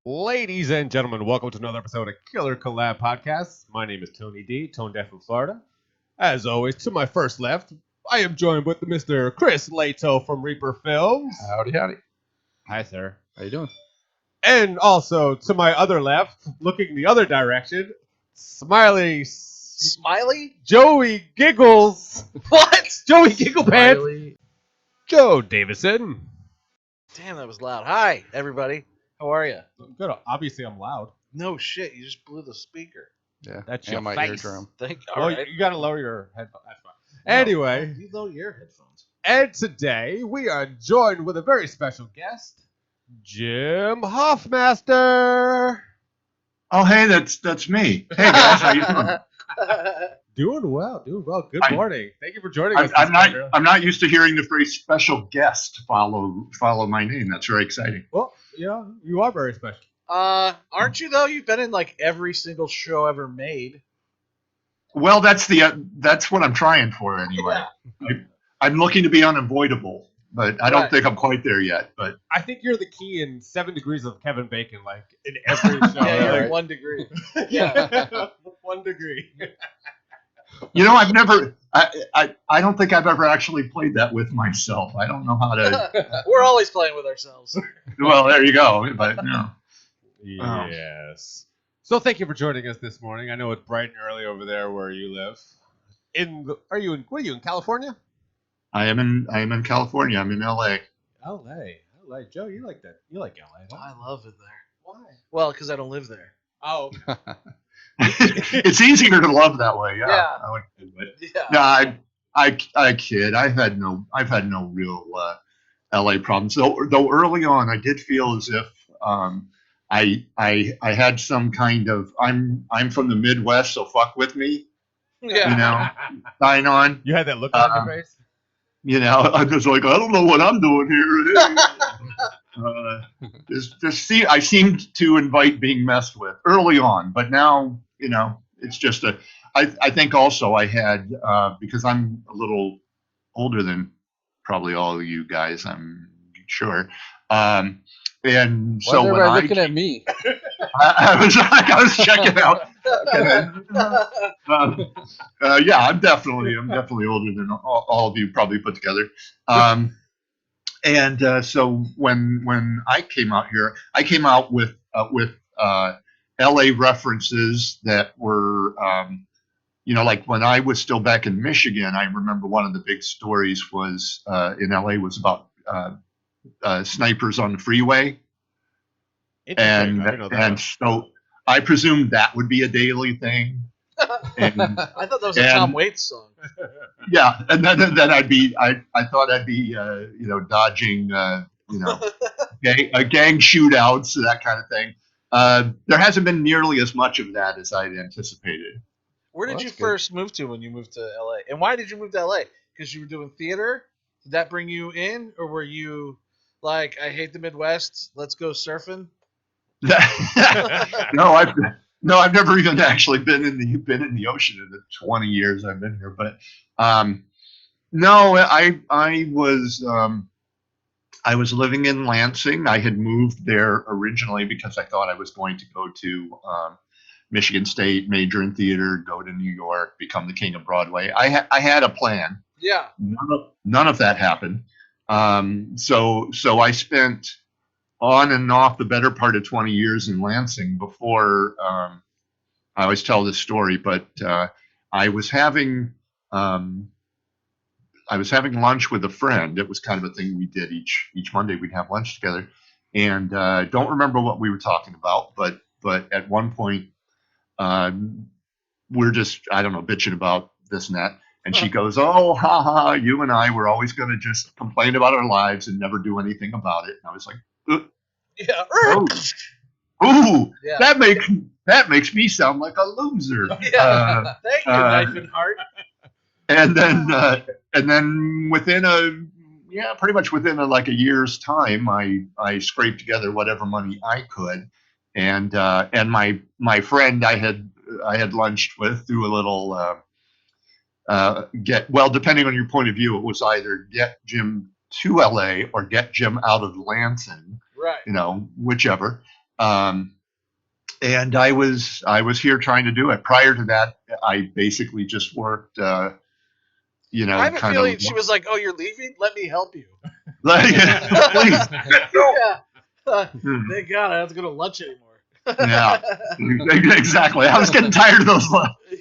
Ladies and gentlemen, welcome to another episode of Killer Collab Podcast. My name is Tony D, Tone Deaf from Florida. As always, to my first left, I am joined with Mr. Chris Lato from Reaper Films. Howdy, howdy. Hi, sir. How you doing? And also to my other left, looking the other direction, Smiley Joey Giggles. What? Joey Gigglepants. Smiley. Joe Davison. Damn, that was loud. Hi, everybody. How are you? Good. Obviously, I'm loud. No shit, you just blew the speaker. Yeah, That's and your my face. eardrum. Thank you. Well, All right. you got to lower your headphones. That's fine. No, Anyway. you lower your headphones. And today we are joined with a very special guest, Jim Hoffmaster. Oh, hey, that's me. Hey guys, how you doing? Doing well. Good morning. Thank you for joining us. I'm not used to hearing the phrase "special guest" follow my name. That's very exciting. Well, yeah, you are very special. Aren't you though? You've been in like every single show ever made. Well, that's what I'm trying for anyway. Yeah. I'm looking to be unavoidable, but I don't Right. think I'm quite there yet. But I think you're the key in 7 Degrees of Kevin Bacon, like in every show. Yeah, you're right. 1 degree. Yeah. 1 degree. you know, I've never. I don't think I've ever actually played that with myself. I don't know how to. We're always playing with ourselves. Well, there you go. But no. Yes. So thank you for joining us this morning. I know it's bright and early over there where you live. Are you in California? I am in California. I'm in LA. LA. Joe, you like that? You like LA? Huh? I love it there. Why? Well, because I don't live there. Oh, It's easier to love that way. Yeah. Yeah. I would, but Yeah. no, I kid. I've had no real LA problems. Though early on, I did feel as if I had some kind of I'm from the Midwest, so fuck with me. Yeah. You know, sign on. you had that look on your face. You know, I'm just like I don't know what I'm doing here. I seemed to invite being messed with early on, but now you know it's just a. I think also I had because I'm a little older than probably all of you guys, I'm sure. And Why so is when everybody looking at me? I was checking out. Yeah, I'm definitely older than all of you probably put together. And so when I came out here, I came out with LA references that were, like when I was still back in Michigan, I remember one of the big stories was in LA was about snipers on the freeway. Interesting. I didn't know that And one. so I presumed that would be a daily thing. And I thought that was a Tom Waits song. yeah, and then I'd be I thought I'd be dodging gang shootouts, that kind of thing. There hasn't been nearly as much of that as I'd anticipated. Where did Well, you that's good. first move to when you moved to LA? And why did you move to LA? Because you were doing theater? Did that bring you in? Or were you like, I hate the Midwest, let's go surfing? No, I've never even actually been in the ocean in the 20 years I've been here. But no, I was living in Lansing. I had moved there originally because I thought I was going to go to Michigan State, major in theater, go to New York, become the king of Broadway. I had a plan. Yeah. None of that happened. So I spent on and off the better part of 20 years in Lansing before. I always tell this story, but I was having lunch with a friend. It was kind of a thing we did each Monday. We'd have lunch together, and don't remember what we were talking about, but at one point we're just bitching about this and that. And she goes, "Oh, ha, you and I were always going to just complain about our lives and never do anything about it." And I was like, Yeah. "Oh, ooh, Yeah. that makes me sound like a loser." Yeah. Thank you, Knife and Heart. And then pretty much within like a year's time, I scraped together whatever money I could, and my friend I had lunched with threw a little. Depending on your point of view, it was either get Jim to LA or get Jim out of Lansing, Right. whichever. And I was here trying to do it. Prior to that, I basically just worked, I have a kind feeling of she was like, "Oh, you're leaving? Let me help you." like, please. Yeah. Hmm. Thank God I don't have to go to lunch anymore. Yeah, exactly. I was getting tired of those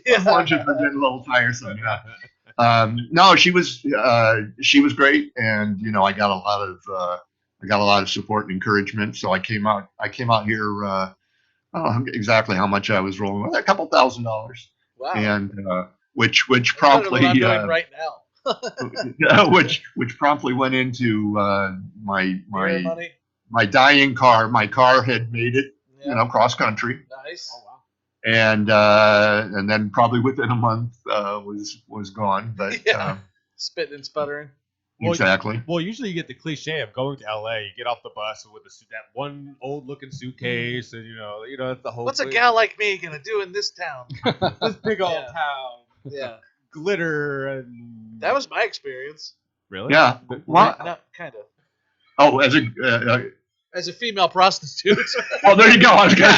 Yeah. lunches were getting a little tiresome. Yeah. No, she was great, and I got a lot of support and encouragement. So I came out here. I don't know exactly how much I was rolling with, $2,000, Wow. and which That's better than promptly what I'm doing right now. which promptly went into Beer my money. my dying car. My car had made it, Yeah. cross country, Nice. Oh wow. and then probably within a month was gone. But Yeah. Spitting and sputtering. exactly. Well, usually you get the cliche of going to LA. You get off the bus with that one old-looking suitcase, and that's the whole. What's a thing. gal like me gonna do in this town? This big old Yeah. town, Yeah. glitter and. That was my experience. Really? Yeah. Well, No, kind of. oh, As a female prostitute. well, there you go. I was gonna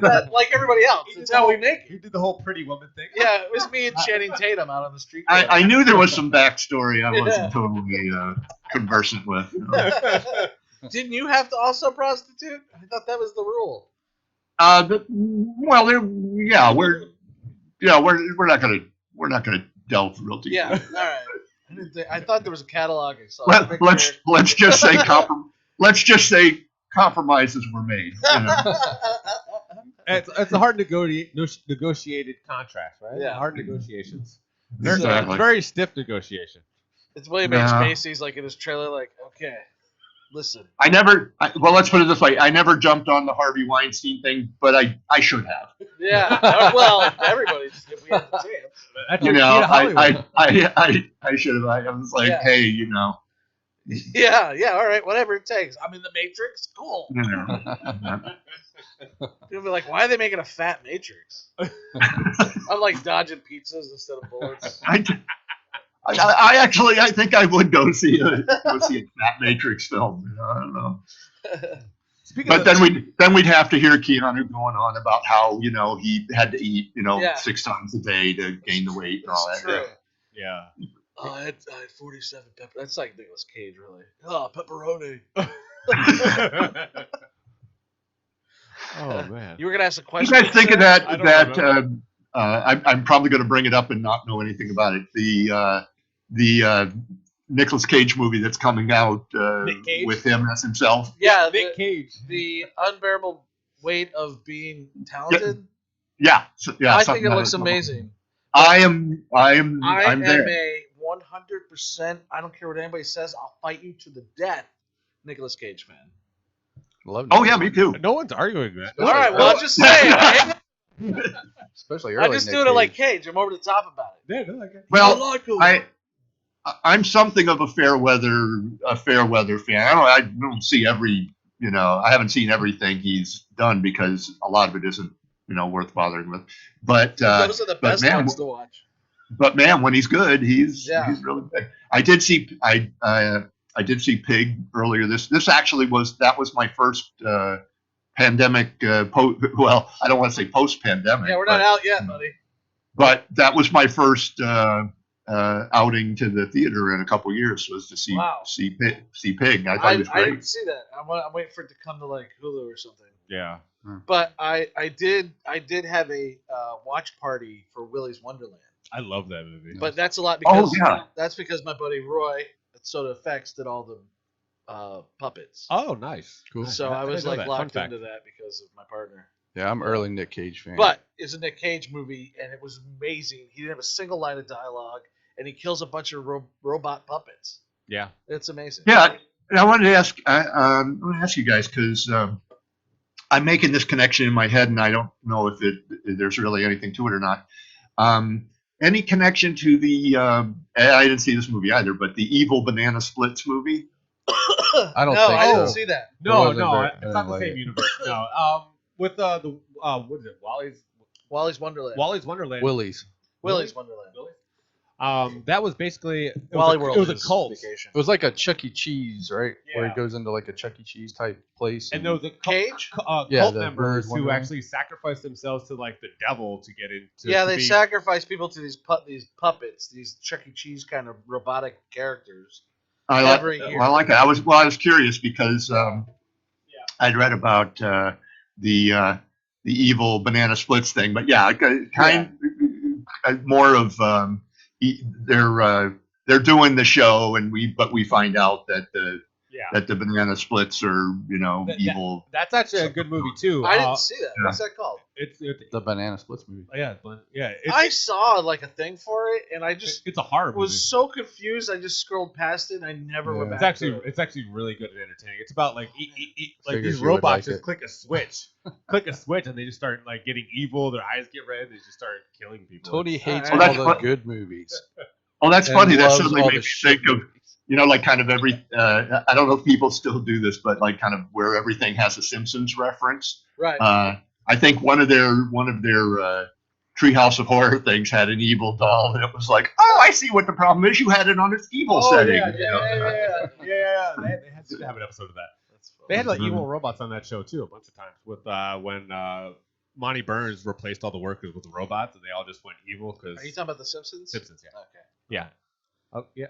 say, Like everybody else. It's how we make it. You did the whole Pretty Woman thing. Yeah, it was me and Channing Tatum out on the street. I knew there was some backstory I wasn't totally conversant with. Didn't you have to also prostitute? I thought that was the rule. Well, we're not gonna delve real deep. Yeah, all right. I thought there was a catalog. I saw. Let's just say compromises were made. It's a hard negotiated contract, right? Yeah. Hard negotiations. Exactly. Very stiff negotiation. It's William H. Macy's like in his trailer, like, okay, listen. Well, let's put it this way. I never jumped on the Harvey Weinstein thing, but I should have. Yeah. Well, everybody's if we had the chance. That's your key to Hollywood. I should have. I was like, Yeah. hey, Yeah, all right, whatever it takes. I'm in the Matrix. Cool. People be like, why are they making a fat Matrix? I'm like dodging pizzas instead of bullets. I think I would go see a Fat Matrix film. I don't know. But then we'd have to hear Keanu going on about how he had to eat 6 times a day to gain the weight and all that. True. Yeah. I had 47 pepper. That's like Nicolas Cage, really. Oh, pepperoni. Oh man. You were gonna ask a You question. guys think of that? I don't I'm probably going to bring it up and not know anything about it. The Nicolas Cage movie that's coming out with him as himself. Yeah, Nick Cage. The unbearable weight of being talented. Yeah. I think it looks amazing. I am I'm there. a 100%. I don't care what anybody says. I'll fight you to the death. Nicolas Cage fan. Love Oh yeah, me too. No one's arguing that. All right, well, I'm just saying. Especially early. I'm just Nick doing it like Cage. Cage. I'm over the top about it. Yeah, no, okay. Well, I'm something of a fair weather fan. I don't see every I haven't seen everything he's done because a lot of it isn't worth bothering with. But Those are the best man, ones to watch. But man, when he's good, he's really big. I did see Pig earlier. This actually was my first pandemic. Well, I don't want to say post-pandemic. Yeah, we're not out yet, buddy. But that was my first outing to the theater in a couple years. Was to see Pig. I thought it was great. I didn't see that. I'm waiting for it to come to like Hulu or something. Yeah. But I did have a watch party for Willy's Wonderland. I love that movie. But that's a lot because that's because my buddy Roy at Soda Effects did all the puppets. Oh, nice. Cool. So I was like locked into that because of my partner. Yeah, I'm early Nick Cage fan. But it's a Nick Cage movie, and it was amazing. He didn't have a single line of dialogue, and he kills a bunch of robot puppets. Yeah. It's amazing. Yeah, and I wanted to ask. I want to ask you guys because I'm making this connection in my head, and I don't know if there's really anything to it or not. Any connection to the? I didn't see this movie either, but the Evil Banana Splits movie. I don't think I so. didn't see that. No, It wasn't it's not the very- same universe. No. With the what is it? Wally's Wonderland. Wally's Wonderland. Willie's. Willy's Wonderland. That was basically Wally World it was a is cult. vacation. It was like a Chuck E. Cheese, right? Where Yeah. he goes into like a Chuck E. Cheese type place. And there was a Cage? Yeah, cult the members Willy who Wonderland. actually sacrificed themselves to like the devil to get into. Yeah, to they be, sacrifice people to these puppets, these Chuck E. Cheese kind of robotic characters. I every year. like that. I was curious because I'd read about the evil banana splits thing, but yeah, more of they're doing the show, and we find out that the banana splits are evil. That's actually a good movie too. I didn't see that. What's that called? It's the Banana Splits movie. yeah. I saw like a thing for it, and I just it's a horror movie. was so confused. I just scrolled past it, and I never went back. It's actually really good and entertaining. It's about like like Figured these you would robots like just it. click a switch, and they just start like getting evil. Their eyes get red. They just start killing people. Tony hates Oh, all that's the what- good movies. Oh, that's and funny. That loves suddenly all made the me shit think of movies. like kind of every. I don't know if people still do this, but like kind of where everything has a Simpsons reference. Right. I think one of their Treehouse of Horror things had an evil doll, and it was like, oh, I see what the problem is. You had it on its evil setting. Yeah. Yeah. They had to have an episode of that. They had like evil robots on that show too a bunch of times. With when Monty Burns replaced all the workers with the robots, and they all just went evil because. Are you talking about The Simpsons? Simpsons, yeah. Okay. Yeah. Oh yeah.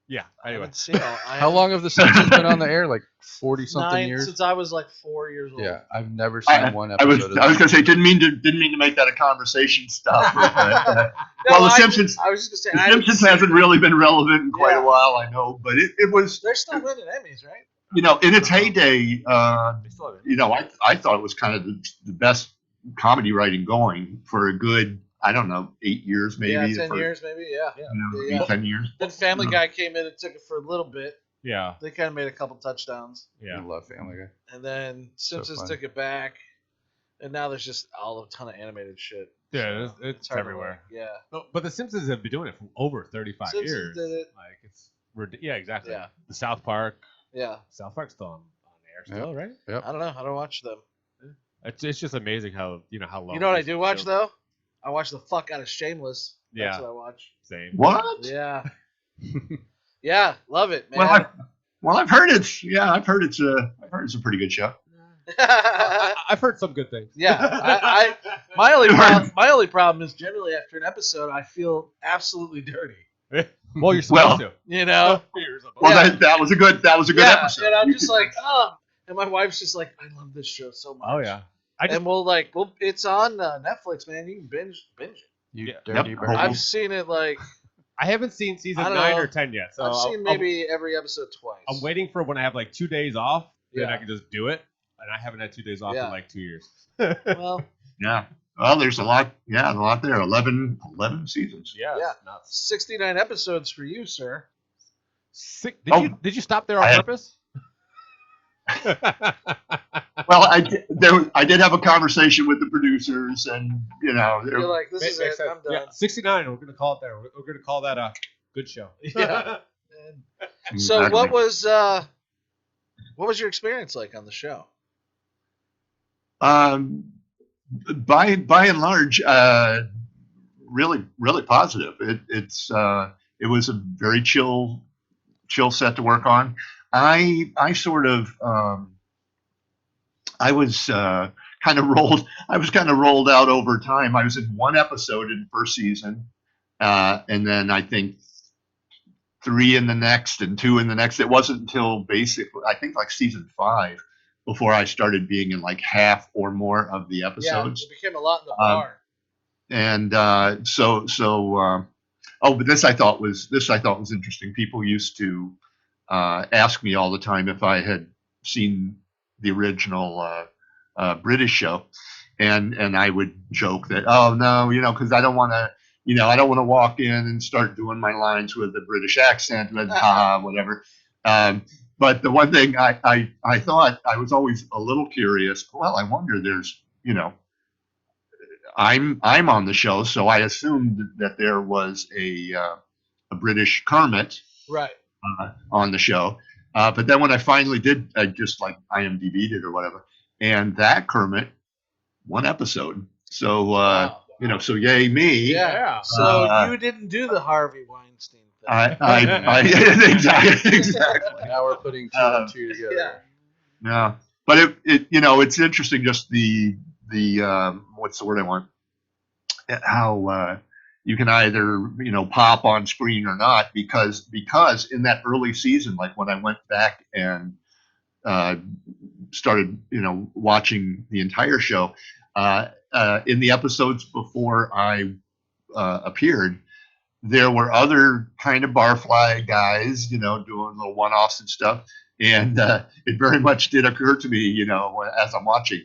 Yeah. I Anyway. haven't seen all. How long have the Simpsons been on the air? Like 40 something 9 years. since I was like 4 years old. Yeah, I've never seen one I was episode. I was of gonna say didn't mean to make that a conversation stopper. But, No, well, The I Simpsons. I was just The gonna say. Simpsons hasn't really been relevant in quite Yeah. a while, I know, but it was, They're still winning Emmys, right? in its heyday, They still have it. I thought it was kind of the best comedy writing going for a good, I don't know, 8 years maybe. Yeah, 10 for, years maybe. Yeah. maybe 10 years. Then Family Guy came in and took it for a little bit. Yeah. They kind of made a couple touchdowns, Yeah. I love Family Guy. and then Simpsons funny. took it back, and now there's just a ton of animated shit. Yeah, So it's hard to everywhere. like. Yeah. No, but the Simpsons have been doing it for over 35 Simpsons years. did it. Like it's yeah, exactly. Yeah. The South Park. Yeah. South Park's still on air still, right? I don't know. I don't watch them. It's just amazing how how long. You know what I these do watch shows- though? I watch the fuck out of Shameless. That's Yeah. what I watch. Same. What? Yeah. Yeah, love it, man. Well, I've heard it's a pretty good show. I've heard some good things. Yeah, my only problem is generally after an episode I feel absolutely dirty. Well, you're supposed to. You know? Well, Yeah. that was a good episode. And I'm just like, oh, and my wife's just like, I love this show so much. Oh yeah. And it's on Netflix, man. You can binge it. You Yeah. dirty Yep. bird. I've seen it like I haven't seen season I don't 9 know. or 10 yet, so I've seen maybe every episode twice. I'm waiting for when I have like 2 days off, then Yeah. I can just do it. And I haven't had 2 days off Yeah. in like 2 years. Well, Yeah. Well, there's a lot. Yeah, a lot there. 11 seasons. Yeah. Yeah. It's nuts. 69 episodes for you, sir. Did you stop there on I- purpose? Well, I did have a conversation with the producers, and You're like, this is it. I'm done. Yeah, 69. We're gonna call it there. We're gonna call that a good show. Yeah. So Exactly. what was your experience like on the show? By and large, really positive. It was a very chill set to work on. I was kind of rolled out over time. I was in one episode in the first season, and then I think 3 in the next and 2 in the next. It wasn't until basically I think like season 5 before I started being in like half or more of the episodes. Yeah, it became a lot in the bar. And but this I thought was interesting. People used to ask me all the time if I had seen the original British show, and I would joke that, oh no, because I don't want to walk in and start doing my lines with a British accent and whatever. But the one thing I thought, I was always a little curious. Well, I wonder, there's I'm on the show, so I assumed that there was a British Kermit Right. on the show. But then when I finally did, I just like IMDb'd it or whatever, and that Kermit, one episode. So Wow. So yay me. Yeah. So you didn't do the Harvey Weinstein thing. I exactly. Now we're putting two and two together. Yeah, but it's interesting. Just the what's the word I want? How you can either pop on screen or not because in that early season, like when I went back and started watching the entire show, in the episodes before I appeared, there were other kind of barfly guys, doing little one-offs and stuff. And it very much did occur to me, as I'm watching,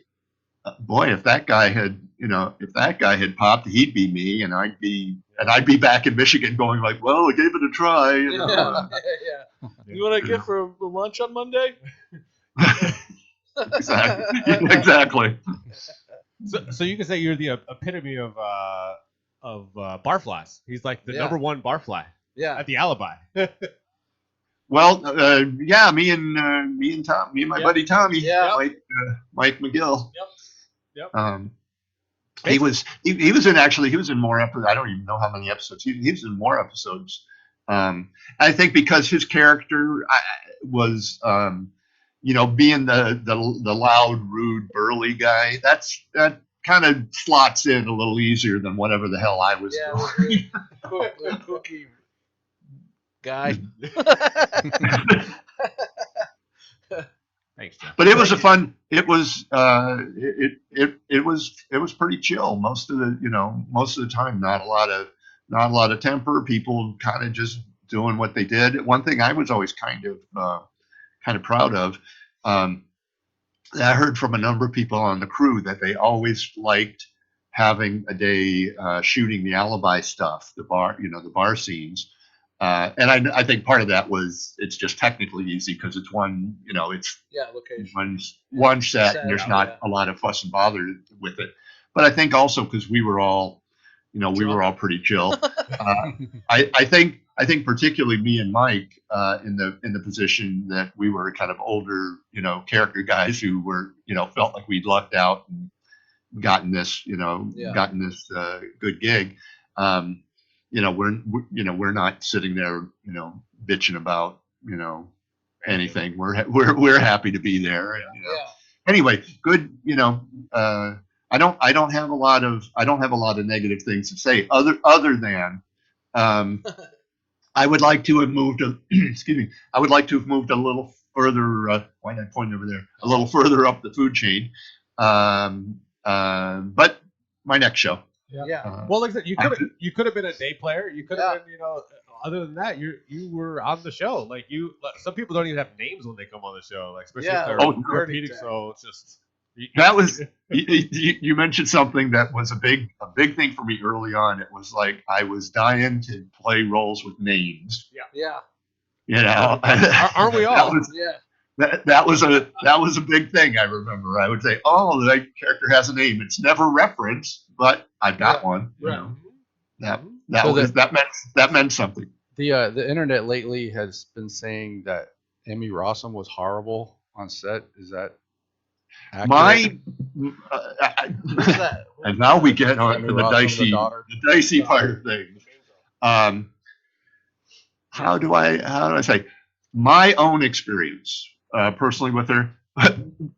boy, if that guy had popped, he'd be me, and I'd be back in Michigan going like, well, I gave it a try. Yeah. You want to get for lunch on Monday? Exactly. So you can say you're the epitome of barflies. He's like the number one barfly. Yeah. At the Alibi. Well, yeah, me and Tom, me and my buddy Tommy, Mike McGill. Yep. He was in more episodes. I don't even know how many episodes. He was in more episodes. I think because his character was, being the loud, rude, burly guy. That kind of slots in a little easier than whatever the hell I was doing. Cookie guy. Thanks, Jeff. But it was a fun. It was it was pretty chill most of the time. Not a lot of temper. People kind of just doing what they did. One thing I was always kind of proud of. I heard from a number of people on the crew that they always liked having a day shooting the Alibi stuff, the bar scenes. And I think part of that was it's just technically easy because it's one, location. One set and there's not a lot of fuss and bother with it. But I think also because we were all pretty chill. I think particularly me and Mike in the position that we were kind of older, character guys who were, felt like we'd lucked out and gotten this good gig. We're not sitting there, bitching about, anything. We're happy to be there. Anyway, good. I don't have a lot of negative things to say other than I would like to have moved. Excuse me. I would like to have moved a little further. Why did I point over there? A little further up the food chain. But my next show. Well, like I said, you could have been a day player. You could have been, other than that, you were on the show. Like some people don't even have names when they come on the show, like especially if they're repeating. So it's just that was you mentioned something that was a big thing for me early on. It was like I was dying to play roles with names. Aren't we all? That was a big thing. I remember. I would say, "Oh, that character has a name. It's never referenced, but I've got one." That meant something. The internet lately has been saying that Emmy Rossum was horrible on set. Is that accurate? And now we get on to the dicey part of things. How do I say? My own experience personally with her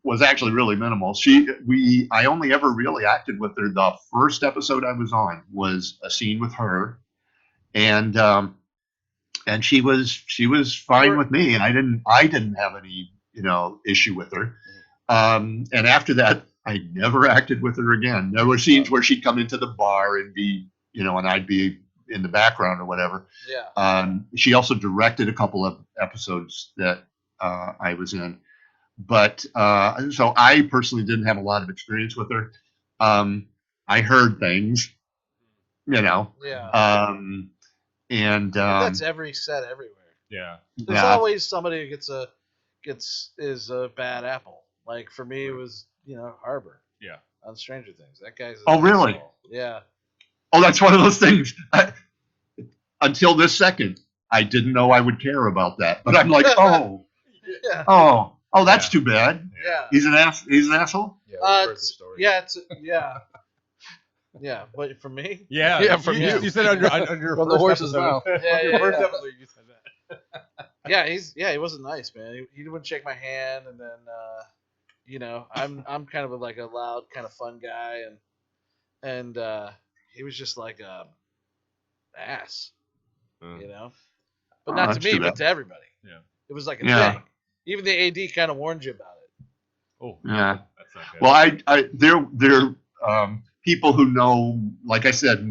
was actually really minimal. I only ever really acted with her. The first episode I was on was a scene with her, and she was fine with me, and I didn't have any issue with her. And after that, I never acted with her again. There were scenes where she'd come into the bar and be, and I'd be in the background or whatever. She also directed a couple of episodes that I was in, but so I personally didn't have a lot of experience with her. I heard things, and that's every set everywhere. There's always somebody who is a bad apple. Like for me, it was Harbor. On Stranger Things, that guy's. Really? Asshole. Yeah. Oh, that's one of those things. Until this second, I didn't know I would care about that, but I'm like, that's too bad. Yeah. He's an asshole. Yeah. Yeah. Yeah, but for me. Yeah, from you. You said on your From first the horse's episode. mouth. Yeah, on your yeah, first yeah. episode, you said that. He wasn't nice, man. He wouldn't shake my hand, and then I'm kind of like a loud, kind of fun guy, and he was just like a ass, but not to me, but to everybody. Yeah, it was like a thing. Even the AD kind of warned you about it. Oh, yeah. That's not good. Well, they're people who know. Like I said,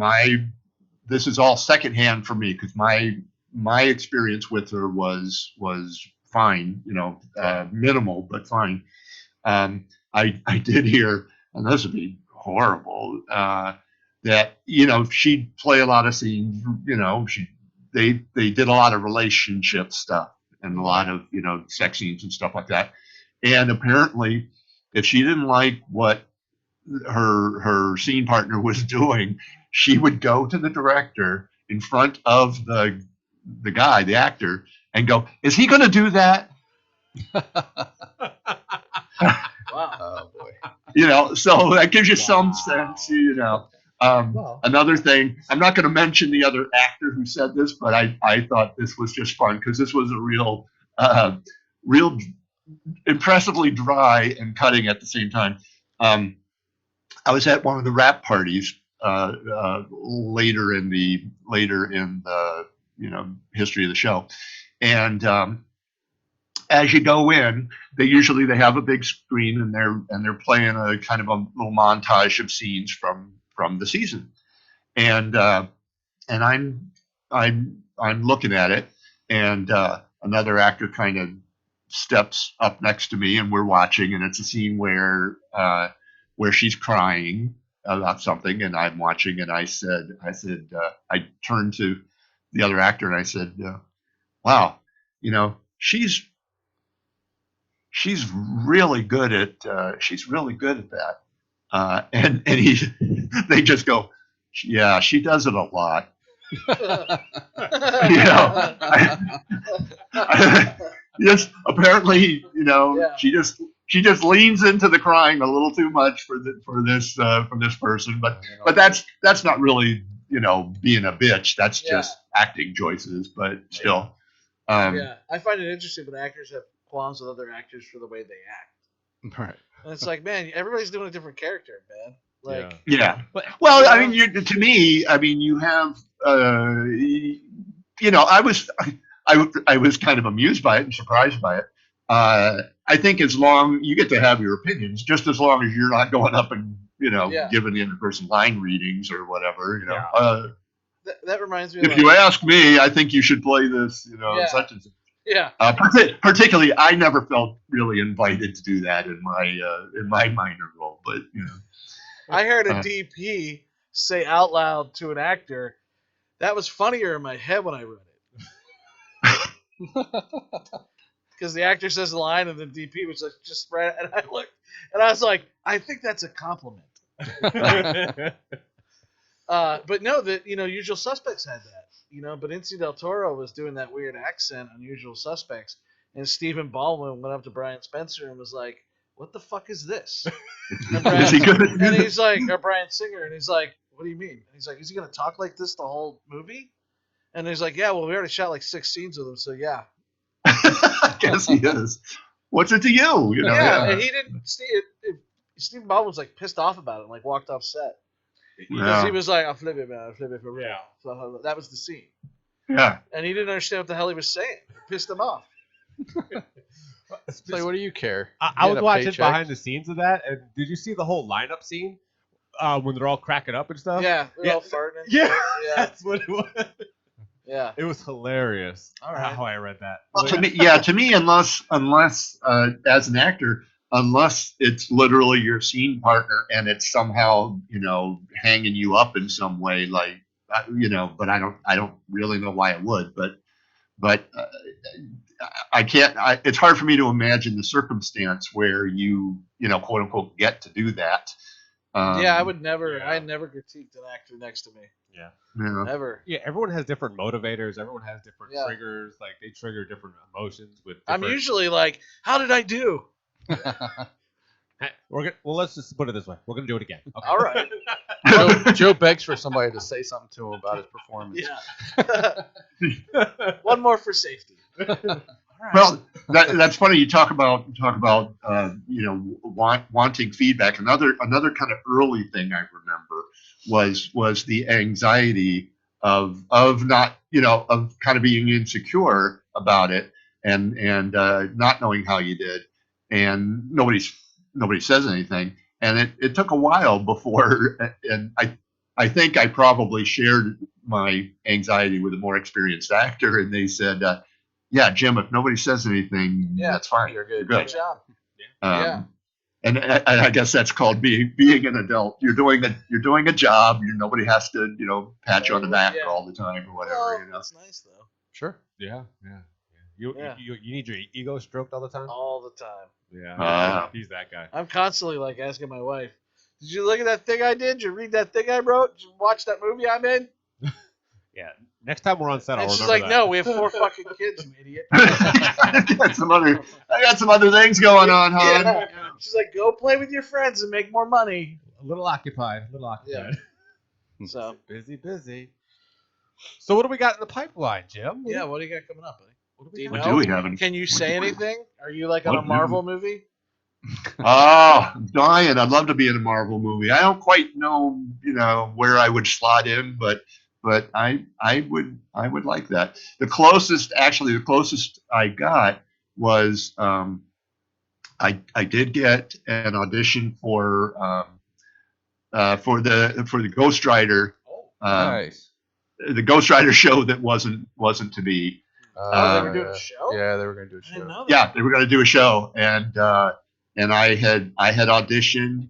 this is all secondhand for me because my experience with her was fine. Minimal but fine. I did hear, and this would be horrible, that she'd play a lot of scenes. They did a lot of relationship stuff and a lot of sex scenes and stuff like that. And apparently, if she didn't like what her scene partner was doing, she would go to the director in front of the guy, the actor, and go, "Is he going to do that?" Wow. Oh boy. So that gives you some sense. Another thing, I'm not going to mention the other actor who said this, but I thought this was just fun because this was a real impressively dry and cutting at the same time. I was at one of the rap parties later in the history of the show, and as you go in, they have a big screen and they're playing a kind of a little montage of scenes from the season, and I'm looking at it, and another actor kind of steps up next to me, and we're watching, and it's a scene where she's crying about something, and I'm watching, and I I turned to the other actor and I said, "Wow, she's really good at that," and they just go, "Yeah, she does it a lot." Yes, apparently, she just leans into the crying a little too much for this person, but that's not really being a bitch. That's just acting choices, but still. I find it interesting when actors have qualms with other actors for the way they act. Right. And it's like, man, everybody's doing a different character, man. Like, But, well, I mean, to me, I mean, you have, I was kind of amused by it and surprised by it. I think as long you get to have your opinions, just as long as you're not going up and giving the other person line readings or whatever. That reminds me. If you ask me, I think you should play this. Such and such. Yeah. Particularly, I never felt really invited to do that in my minor role, but I heard a DP say out loud to an actor, "That was funnier in my head when I read it." Because the actor says the line and the DP was like, just right, and I looked and I was like, I think that's a compliment. But no, that Usual Suspects had that. But Benicio del Toro was doing that weird accent on Usual Suspects, and Stephen Baldwin went up to Brian Spencer and was like, "What the fuck is this?" And he's like, or Brian Singer, and he's like, "What do you mean?" And he's like, "Is he gonna talk like this the whole movie?" And he's like, "Yeah, well, we already shot like 6 scenes with him, so yeah." I guess he is. What's it to you? And he didn't see it. Stephen Baldwin was like pissed off about it and like walked off set. Because he was like, "I'll flip it, man. I'll flip it for real." Yeah. So that was the scene. Yeah. And he didn't understand what the hell he was saying. It pissed him off. It's like, what do you care? I was watching behind the scenes of that, and did you see the whole lineup scene when they're all cracking up and stuff? Yeah, they're all farting. Yeah, that's what it was. Yeah, it was hilarious. All right. How I read that. Well, to me, unless as an actor, unless it's literally your scene partner and it's somehow hanging you up in some way, like but I don't really know why it would, but I can't. It's hard for me to imagine the circumstance where you quote unquote get to do that. I would never. I never critiqued an actor next to me. Yeah. Never. Yeah, everyone has different motivators. Everyone has different triggers. Like they trigger different emotions with. I'm usually like, "How did I do?" Let's just put it this way. We're gonna do it again. Okay. All right. Joe begs for somebody to say something to him about his performance. Yeah. One more for safety. All right. Well, that's funny. You talk about wanting feedback. Another kind of early thing I remember was the anxiety of not of kind of being insecure about it and not knowing how you did, and nobody says anything, and it took a while before, and I think I probably shared my anxiety with a more experienced actor, and they said, yeah, Jim, if nobody says anything, that's fine. You're good. Good job. Yeah. And I guess that's called being an adult. You're doing a job. Nobody has to pat you on the back all the time or whatever. Well, that's nice though. Sure. Yeah. You need your ego stroked all the time. All the time. Yeah, he's that guy. I'm constantly like asking my wife, "Did you look at that thing I did? Did you read that thing I wrote? Did you watch that movie I'm in?" Yeah. Next time we're on set, I'll And she's remember like, that. "No, we have 4 fucking kids, you idiot." I got some other things going on, hon. Yeah. She's like, "Go play with your friends and make more money." A little occupied. Yeah. So busy. So what do we got in the pipeline, Jim? yeah, what do you got coming up, buddy? Do you What know? do we have? Can you say anything? Are you like on What a do- Marvel movie? Oh, I'm dying. I'd love to be in a Marvel movie. I don't quite know, where I would slot in, but I would like that. The closest I got was I did get an audition for the Ghost Rider. Nice. The Ghost Rider show that wasn't to be. They were doing a show? Yeah, they were going to do a I didn't show. know that. Yeah, they were going to do a show, and I had auditioned.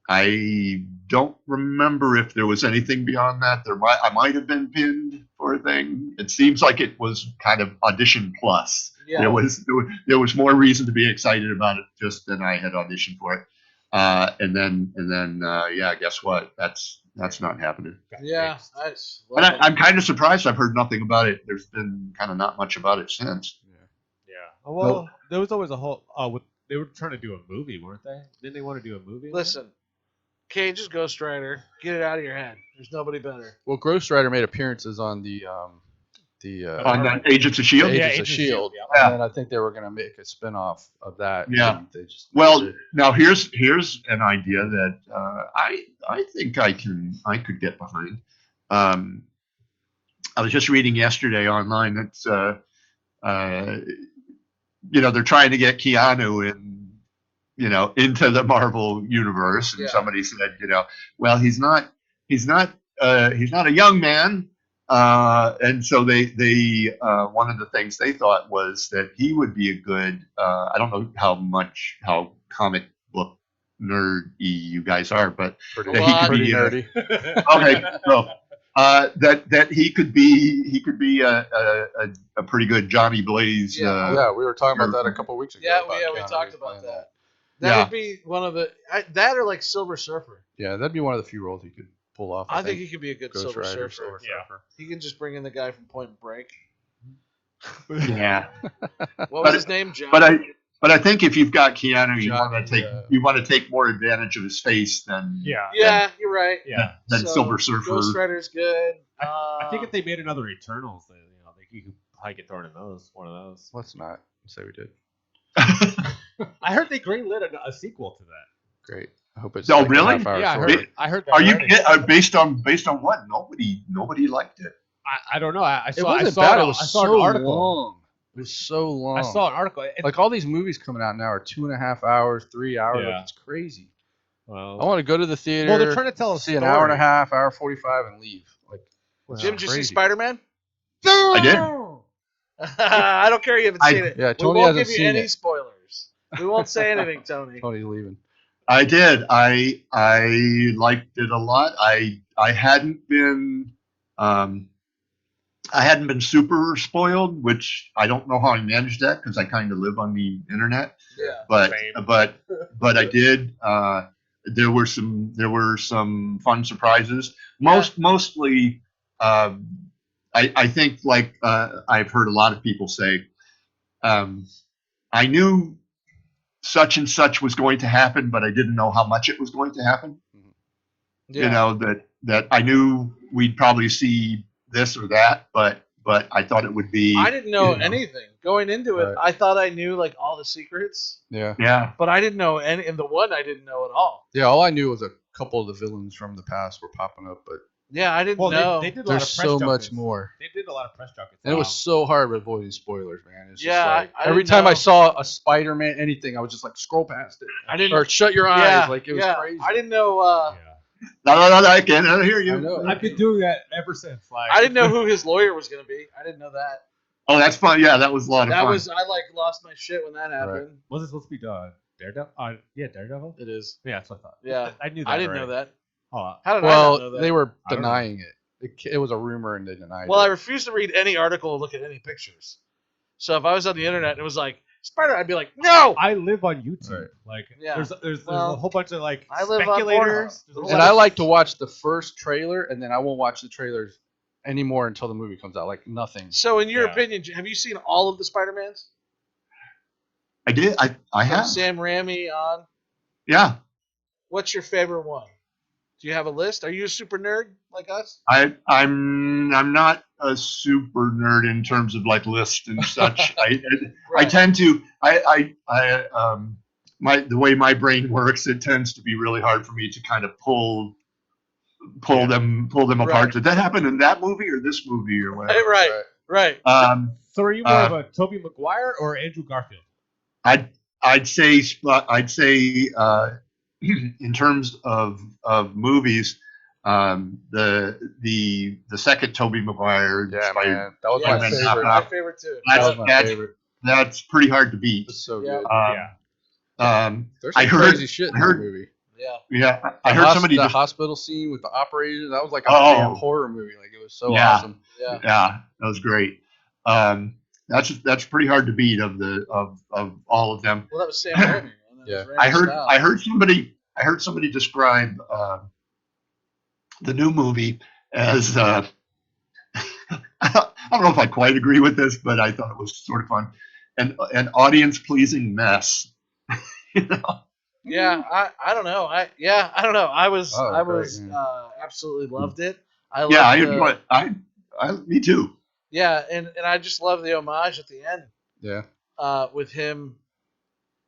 I don't remember if there was anything beyond that. I might have been pinned for a thing. It seems like it was kind of audition plus. Yeah. There was more reason to be excited about it just than I had auditioned for it. And then guess what? That's not happening. Yeah, nice. And I'm kind of surprised. I've heard nothing about it. There's been kind of not much about it since. Yeah. Well, there was always a whole. They were trying to do a movie, weren't they? Didn't they want to do a movie? Listen, Cage is Ghost Rider. Get it out of your head. There's nobody better. Well, Ghost Rider made appearances on the On the Agents of S.H.I.E.L.D.? Agents Agents of of S.H.I.E.L.D. Yeah. And then I think they were going to make a spin-off of that. Yeah. and They just Well, now here's an idea that I think I could get behind. I was just reading yesterday online that they're trying to get Keanu into the Marvel universe, and Yeah. somebody said, well, he's not a young man. And so they one of the things they thought was that he would be a good, I don't know how comic book nerdy you guys are, but pretty, that he could pretty be nerdy. okay. So that he could be a pretty good Johnny Blaze. Yeah, we were talking about that a couple weeks ago. Yeah, about we Keanu talked Reeves about playing that. That Yeah. would be one of the that or like Silver Surfer. Yeah, that'd be one of the few roles he could pull off. I think he could be a good Ghost Silver Rider, Surfer. Surfer. He can just bring in the guy from Point Break. Yeah. What was his name? John. But I think if you've got Keanu, you Johnny, want to take more advantage of his face than Yeah, you're right. than So, Silver Surfer. Ghost Rider's good. I think if they made another Eternals, you could probably get thrown in one of those. Let's not say we did. I heard they greenlit a sequel to that. Great. I hope it's. Oh, like a really? half-hour Yeah, story. I heard that. Are you already. based on what? Nobody liked it. I don't know. I It saw. wasn't I saw bad. It, It was I saw so an article. long. It was so long. I saw an article. Like all these movies coming out now are 2.5 hours, 3 hours. Yeah. Like, it's crazy. Well, I want to go to the theater. well, they're trying to tell a see story. an hour and a half, hour 45, and leave. Like, Jim, did you see crazy. Spider-Man? I did. I don't care. You haven't seen it. Yeah, We Tony won't hasn't give you seen any it. spoilers. We won't say anything, Tony. Tony's leaving. I did. I liked it a lot. I hadn't been super spoiled, which I don't know how I managed that because I kind of live on the internet. Yeah. But Same. but I did. There were some fun surprises. Mostly, I think like I've heard a lot of people say, I knew such and such was going to happen, but I didn't know how much it was going to happen. Yeah. You know, that I knew we'd probably see this or that, but I thought it would be. I didn't know you know, anything going into it. Right. I thought I knew like all the secrets, Yeah. Yeah. but I didn't know any. And the one I didn't know at all. Yeah. All I knew was a couple of the villains from the past were popping up, but Yeah, I didn't Well, know. they did a lot there's of press so junkets. much more. They did a lot of press junkets. And it was so hard avoiding spoilers, man. It's Yeah, just like, I every didn't time I know. saw a Spider-Man anything, I was just like, scroll past it. I didn't. Or shut your eyes. Yeah, Like, it was yeah. crazy. I didn't know. No, I can't hear you. I know. I've been doing that ever since. Like, I didn't know who his lawyer was gonna be. I didn't know that. Oh, that's fun. Yeah, that was a lot of That fun. was I like lost my shit when that happened. Was it supposed to be Daredevil? Yeah, Daredevil. It is. Yeah, that's what I thought. Yeah, I knew that. I didn't know already. that. Oh, How did I not know Well, that? they were I don't know. denying it. It was a rumor and they denied Well, I it. refuse to read any article or look at any pictures. So if I was on the internet and it was like Spider, I'd be like, no. I live on YouTube. Right. Like, Yeah. there's Well, a whole bunch of like I live on speculators. Pornhub. There's a whole And bunch I of- like to watch the first trailer, and then I won't watch the trailers anymore until the movie comes out. Like, nothing. So in your Yeah. opinion, have you seen all of the Spider-Mans? I did. I From have. Sam Raimi on. Yeah. What's your favorite one? Do you have a list? Are you a super nerd like us? I'm not a super nerd in terms of like lists and such. I Right. tend to the way my brain works, it tends to be really hard for me to kind of pull them apart. Right. Did that happen in that movie or this movie or whatever? Right. So are you more of a Tobey Maguire or Andrew Garfield? I'd say in terms of movies, the second Tobey Maguire Yeah, Spider- man. That was Yeah, my man, favorite. My favorite too. That That's was my that's, favorite. that's pretty hard to beat. It's so Yeah. good. There's I some heard- crazy shit in I heard- that movie. Yeah. Yeah, I heard somebody. The hospital scene with the operation. That was like a Oh. damn horror movie. Like, it was so Yeah. awesome. Yeah. Yeah, that was great. That's pretty hard to beat of all of them. Well, that was Sam Raimi. Man. That Yeah. was Raimi's I heard style. I heard somebody describe the new movie as I don't know if I quite agree with this, but I thought it was sort of fun. An audience pleasing mess. You know? Yeah, I don't know. I don't know. I was great, man. absolutely loved it. I Yeah, loved I the- enjoy. Me too. Yeah, and I just love the homage at the end. Yeah. With him,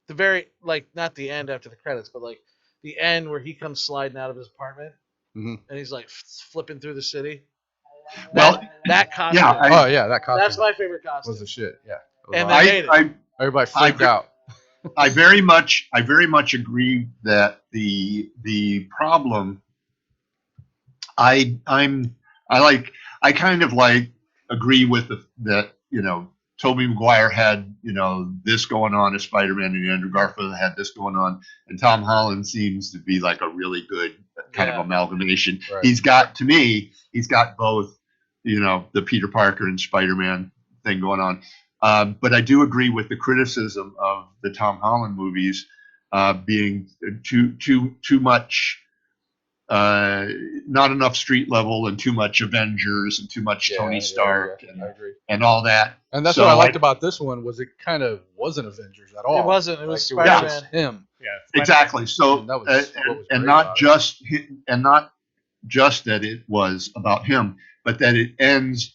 the very like not the end after the credits, but like the end where he comes sliding out of his apartment Mhm. and he's like flipping through the city. Well, that costume. yeah, Oh yeah, that costume that's my favorite costume. was the shit. Yeah. It was And awesome. they made it. Everybody freaked I- out. I very much agree that the problem I kind of like agree with that, you know, Tobey Maguire had, you know, this going on as Spider-Man and Andrew Garfield had this going on, and Tom Holland seems to be like a really good kind Yeah. of amalgamation. Right. He's got both, you know, the Peter Parker and Spider-Man thing going on. But I do agree with the criticism of the Tom Holland movies being too much, not enough street level, and too much Avengers and too much Tony Stark I agree. and all that. And that's So what I liked I- about this one was it kind of wasn't Avengers at all. It wasn't. It was Like, Spider-Man. just him. Yeah. Exactly. So And that was what was great and about not it. just that it was about him, but that it ends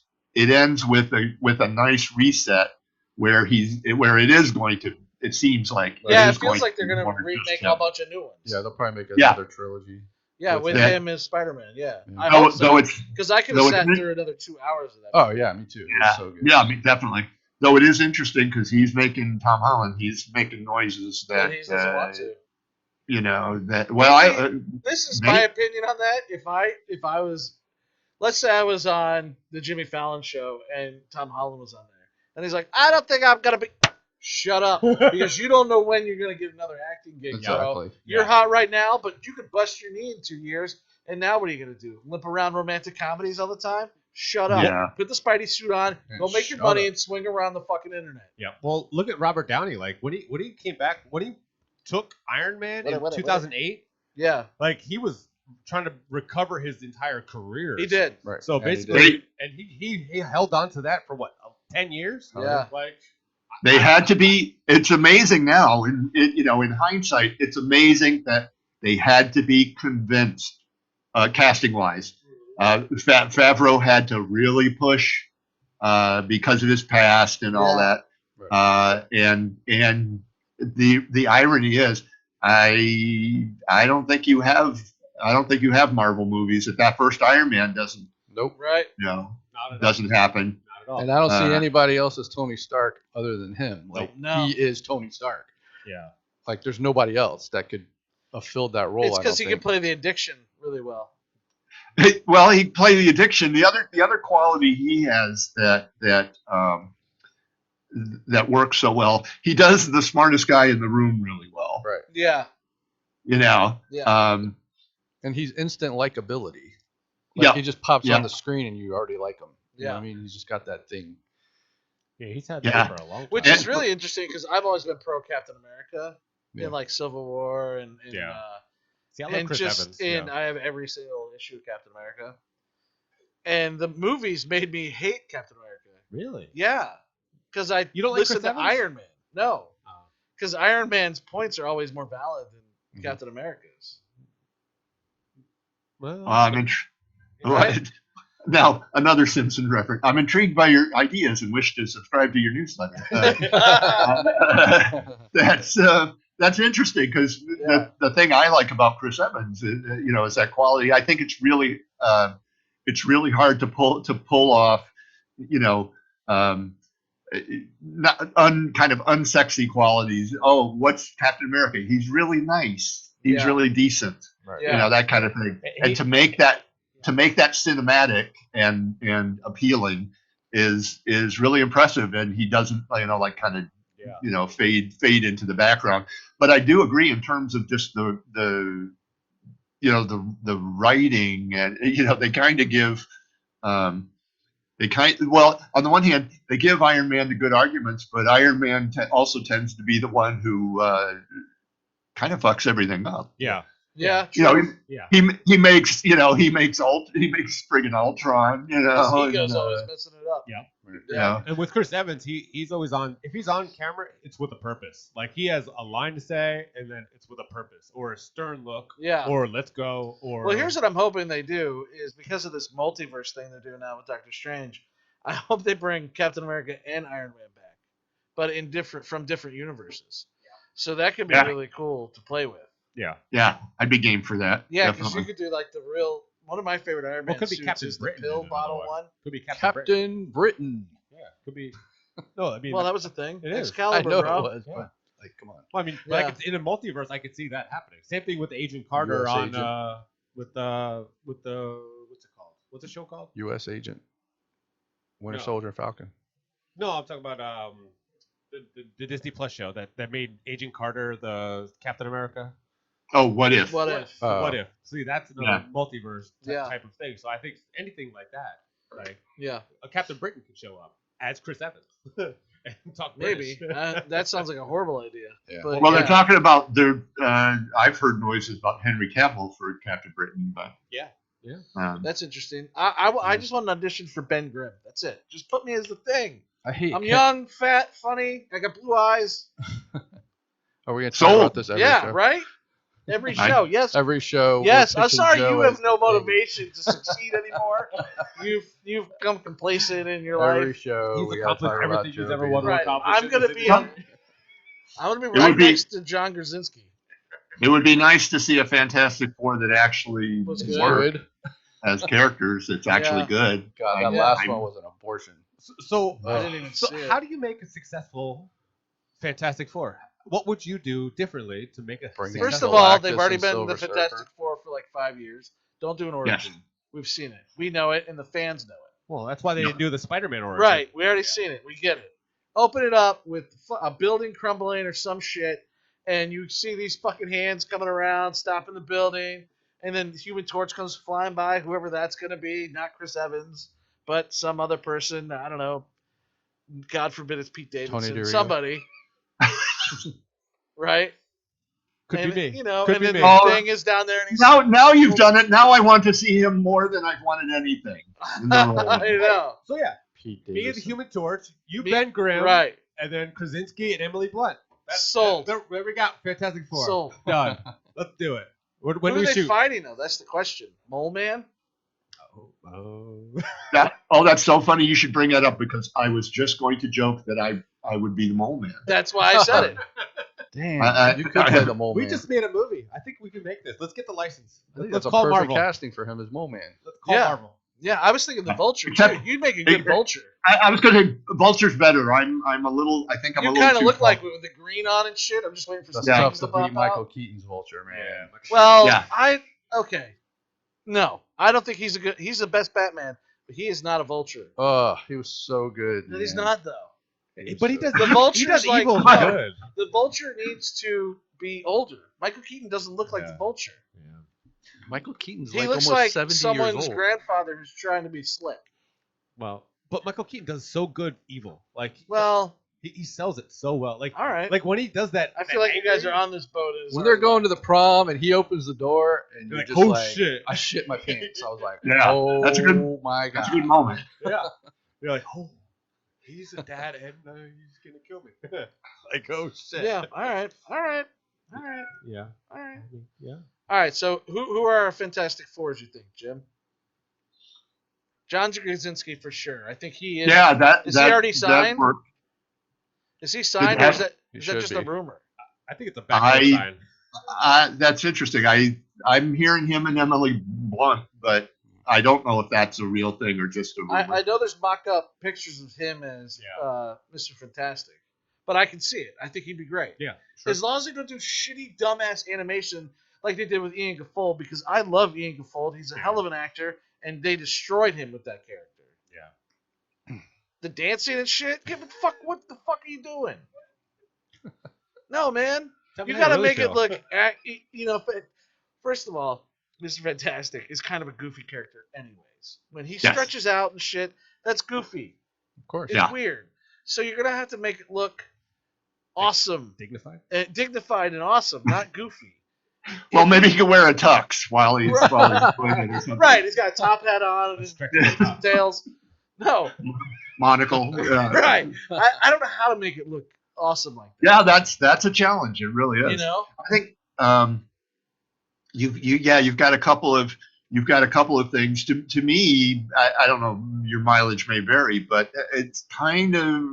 with a nice reset where it is going to. It seems like Yeah, is it feels going like they're be gonna more than just remake him. a bunch of new ones. Yeah, they'll probably make Yeah. another trilogy. Yeah, with with that. him as Spider-Man. Yeah, Yeah. I hope Though so. it's Because I could though have it- sat through another 2 hours of that. Oh yeah, me too. It was so good. I mean, definitely. Though it is interesting because he's making Tom Holland. He's making noises But that he doesn't want to. you know that. Well, This is Many- my opinion on that. If I was, let's say I was on the Jimmy Fallon show and Tom Holland was on there, and he's like, I don't think I'm gonna be. Shut up, because you don't know when you're gonna get another acting gig. Bro. Exactly. You're hot right now, but you could bust your knee in 2 years, and now what are you gonna do? Limp around romantic comedies all the time? Shut up. Yeah. Put the Spidey suit on. And Go make your shut money up. and swing around the fucking internet. Yeah. Well, look at Robert Downey. Like when he came back, when he took Iron Man in What- 2008, Yeah, like he was trying to recover his entire career. he did. Right. So And he basically, did. and he held on to that for what 10 years? Yeah. Like they had to be. It's amazing now. In hindsight, it's amazing that they had to be convinced casting wise. Favreau had to really push because of his past and all that. And the irony is, I don't think you have Marvel movies if that first Iron Man doesn't Right. doesn't happen. Not at all. And I don't see anybody else as Tony Stark other than him. Like No. he is Tony Stark. Yeah. Like there's nobody else that could have filled that role. It's I because don't he can think. play the addiction really well. Well, he played the addiction. The other quality he has that works so well. He does the smartest guy in the room really well. Right. Yeah. Yeah. And he's instant likability. Like he just pops Yeah. on the screen and you already like him. You know Yeah. what I mean, he's just got that thing. Yeah, he's had Yeah. that for a long time. Which is really interesting because I've always been pro Captain America Yeah. in like Civil War and See, I love and Chris just Evans. in yeah. I have every single issue of Captain America. And the movies made me hate Captain America. Really? Yeah. Because I You don't like listened Chris to Evans? Iron Man. No. Oh. Because Iron Man's points are always more valid than Mhm. Captain America's. Well, Right? Now, another Simpson reference. I'm intrigued by your ideas and wish to subscribe to your newsletter. That's interesting because Yeah. the thing I like about Chris Evans, is that quality. I think it's really hard to pull off, kind of unsexy qualities. Oh, what's Captain America? He's really nice. He's Yeah. really decent. Right. Yeah. That kind of thing. And to make that cinematic and appealing is really impressive. And he doesn't fade into the background. But I do agree in terms of just the writing, and they kind of give on the one hand they give Iron Man the good arguments, but Iron Man also tends to be the one who kind of fucks everything up. yeah. Yeah. Yeah. He makes friggin' Ultron. His ego's always messing it up. Yeah. Yeah. And with Chris Evans, he's always on. If he's on camera, it's with a purpose. Like he has a line to say, and then it's with a purpose, or a stern look, Yeah. or let's go, or. Well, here's what I'm hoping they do is because of this multiverse thing they're doing now with Doctor Strange, I hope they bring Captain America and Iron Man back, but from different universes. So that could be really cool to play with. Yeah. Yeah, I'd be game for that. Yeah, because you could do like the real. One of my favorite Iron Man could be suits Captain is Britain the pill in bottle another one. Could be Captain Britain. Yeah. Could be. No, I mean. Well, that was a thing. It is. Excalibur, I know bro. it was, Yeah. but like, come on. Well, I mean, Yeah. like in a multiverse, I could see that happening. Same thing with Agent Carter US on Agent. with the what's it called? What's the show called? U.S. Agent, Winter No. Soldier, Falcon. No, I'm talking about the Disney Plus show that made Agent Carter the Captain America. Oh, what if? What if? What if? See, that's another Yeah. multiverse Yeah. type of thing. So I think anything like that, like Yeah, a Captain Britain could show up as Chris Evans and talk maybe. British. That sounds like a horrible idea. Yeah. But Well, yeah. they're talking about I've heard noises about Henry Cavill for Captain Britain, but Yeah. That's interesting. I just want an audition for Ben Grimm. That's it. Just put me as the thing. I hate. I'm young, fat, funny. I got blue eyes. Are we gonna talk Sold. about this every Yeah, show? right. Every show, yes. Every show. Yes, we're I'm sorry pitching you Joe have no as- motivation to succeed anymore. You've become complacent in your Every life. show. He's we gotta accomplished talk about everything he's Joe ever being- wanted to Right. accomplish. I'm in gonna this be industry. right be- next to John Krasinski. it would be nice to see a Fantastic Four that actually Was It's good. good. as characters. It's actually Yeah. good. God, that Yeah. last one was an abortion. So, I didn't even so see it. how do you make a successful Fantastic Four? What would you do differently to make a Bring successful? First of Galactus all, they've already and been Silver the Fantastic Surfer. Four for like 5 years. Don't do an Yes. origin. We've seen it. We know it, and the fans know it. Well, that's why they didn't do the Spider-Man origin. Right. We already seen it. We get it. Open it up with a building crumbling or some shit, and you see these fucking hands coming around, stopping the building, and then the Human Torch comes flying by, whoever that's going to be, not Chris Evans, but some other person. I don't know. God forbid it's Pete Davidson. DeRio. Somebody. Right? Could and, be me. You know, Could and be then me. the thing is down there, and he's Now you've done it. Now I want to see him more than I've wanted anything. in the role. I know. So yeah, Pete me and the Davidson. Human Torch, you Me- Ben Grimm, Right. and then Krasinski and Emily Blunt. Sold. There we got Fantastic Four. Sold. Done. Let's do it. When Who are we they shoot. fighting though? That's the question. Mole Man? Oh. That's so funny. You should bring that up because I was just going to joke that I would be the mole man. That's why I said it. Damn, you could play the mole We man. just made a movie. I think we can make this. Let's get the license. I think Let's that's a call perfect Marvel. casting for him as mole man. Let's call Yeah. Marvel. Yeah, I was thinking the Vulture. Except- You'd make a good Vulture. I was going to say Vulture's better. I'm a little. I think I'm a You little kind of too look tall. like with the green on and shit. I'm just waiting for That's some Yeah. tough things to to pop beat Michael out. Keaton's Vulture, man. Yeah. Well, Yeah. okay. No, I don't think he's a good. He's the best Batman, but he is not a Vulture. Oh, he was so good. No, he's man. not though. But he does. The He Vulture's does like evil no. good. The Vulture needs to be older. Michael Keaton doesn't look like Yeah. the Vulture. Yeah. Michael Keaton's He like looks almost like 70 someone's years old. grandfather who's trying to be slick. Well, but Michael Keaton does so good evil. Like, Well, he sells it so well. Like, all right. like when he does that. I feel like you guys are on this boat. When they're going to the prom and he opens the door and You're you're like, just oh like, shit. I shit my pants. I was like, Yeah, oh that's a good- my god. That's a good moment. Yeah. You're like, oh, he's a dad and he's gonna kill me. Like, oh shit. Yeah. All right. Yeah. Yeah. All right. So who are our Fantastic Fours? You think, Jim? John Krasinski for sure. I think he is. Yeah, that Is he that, already that signed? worked. Is he signed, or is that He is that should just be. a rumor? I think it's a backdoor sign. That's interesting. I'm hearing him and Emily Blunt, but I don't know if that's a real thing or just a rumor. I know there's mock-up pictures of him as Mr. Fantastic, but I can see it. I think he'd be great. Yeah. Sure. As long as they don't do shitty, dumbass animation like they did with Ian Gaffold, because I love Ian Gaffold. He's a hell of an actor, and they destroyed him with that character. Yeah. The dancing and shit. What the fuck are you doing? No, man. You gotta make it look. First of all, Mr. Fantastic is kind of a goofy character, anyways. When he Yes. stretches out and shit, that's goofy. Of course. It's Yeah. weird. So you're gonna have to make it look awesome, dignified. dignified, and awesome, not goofy. Well, maybe he could wear a tux while he's Right. doing it or something. Right? He's got a top hat on and his tails. No, Monocle. right. I don't know how to make it look awesome like that. Yeah, that's a challenge. It really is. You know? I think you've got a couple of things. To me, I don't know, your mileage may vary, but it's kind of,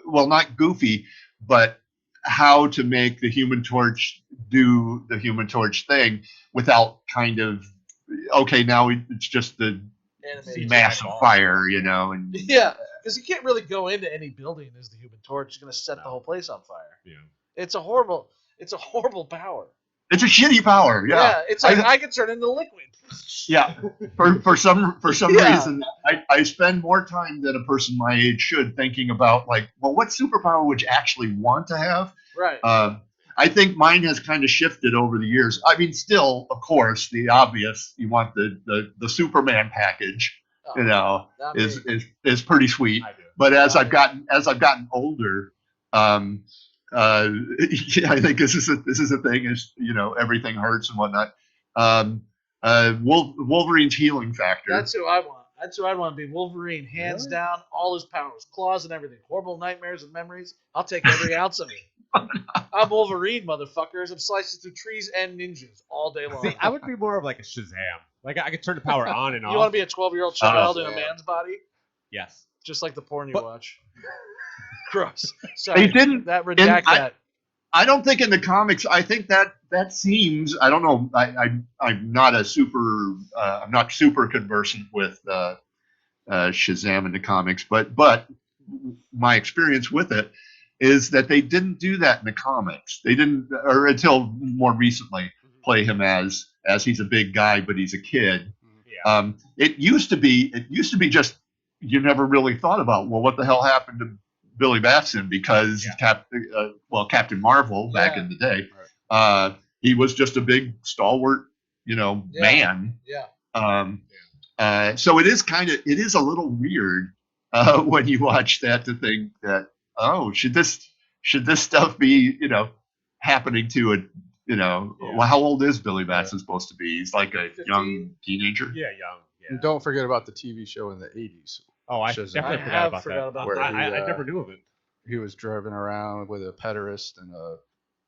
well, not goofy, but how to make the Human Torch do the Human Torch thing without kind of, okay, now it's just the Animated. massive fire, and Yeah, because you can't really go into any building as the Human Torch. It's going to set the whole place on fire. Yeah. It's a horrible power. it's a shitty power. Yeah, it's like I can turn into liquid. yeah. For some Yeah. reason, I spend more time than a person my age should thinking about, like, well, what superpower would you actually want to have? Right. I think mine has kind of shifted over the years. I mean, still, of course, the obvious, you want the Superman package, Oh, not me. is pretty sweet. I do. But as Not I've gotten older, I think this is a thing. Is everything hurts and whatnot. Wolverine's healing factor. That's who I want. That's who I'd want to be. Wolverine, hands Really? down, all his powers, claws and everything. Horrible nightmares and memories. I'll take every ounce of me. I'm Wolverine, motherfuckers. I'm slicing through trees and ninjas all day long. See, I would be more of like a Shazam. Like I could turn the power on and off. You want to be a 12-year-old child in a yeah. man's body? Yes. Just like the porn you But- watch. Gross. Sorry. They didn't. That redact that. I don't think in the comics. I think that seems. I don't know. I'm not a super. I'm not super conversant with Shazam in the comics, but my experience with it is that they didn't do that in the comics. They didn't, or until more recently, play him as he's a big guy, but he's a kid. Yeah. It used to be just you never really thought about, well, what the hell happened to Billy Batson, because Captain Marvel back Yeah. in the day, he was just a big stalwart, man. Yeah. So it is a little weird when you watch that, to think that, oh, should this stuff be happening to a well, how old is Billy Batson supposed to be? He's like a 15? young teenager. Yeah, young. Yeah. And don't forget about the TV show in the 80s. Oh, I Shazam. definitely I forgot have about forgot that. about Where that. he, I never knew of it. He was driving around with a pederast and a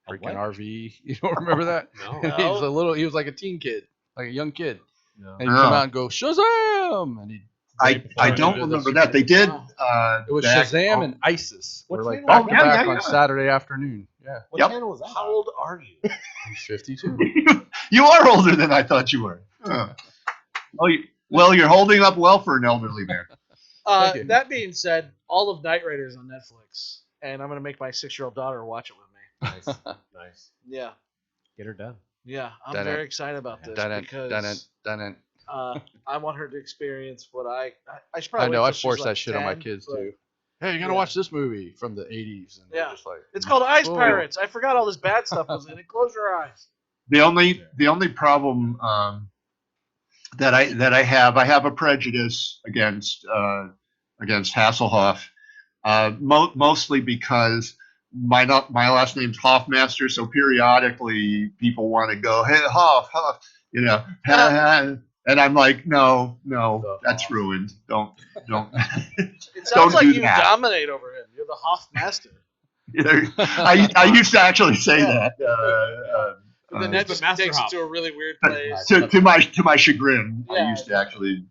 A freaking what? RV. You don't remember that? No. He was like a teen kid, like a young kid. No. And he'd come out and go, Shazam! And he'd I don't remember that. They did. It was back- Shazam and ISIS. What We're like channel back was to that? back Yeah, on yeah. Saturday afternoon. Yeah. What Yep. channel was that? How old are you? He's 52. You are older than I thought you were. Huh. Well, you're holding up well for an elderly man. Thank you. That being said, all of Knight Rider is on Netflix, and I'm gonna make my 6-year-old daughter watch it with me. Nice. Nice. Yeah, Get her done. yeah, I'm Dun-dun. very excited about this Dun-dun, because dun-dun. I want her to experience what I should I probably. know. wait I till she's forced like that shit on my 10, kids but too. Hey, you gotta yeah. watch this movie from the 80s. And they're Yeah. just like, It's called Ice Whoa. Pirates. I forgot all this bad stuff was in it. Close your eyes. The only problem that I have a prejudice against Hasselhoff, mostly because my last name's Hoffmaster, so periodically people want to go, hey Hoff, you know, and I'm like, no, that's ruined. Don't. It sounds Don't like do you that. dominate over him. You're the Hoffmaster. I used to actually say that. And then that the just Master takes it Hoff. to a really weird place. to my chagrin, I Yeah. used to actually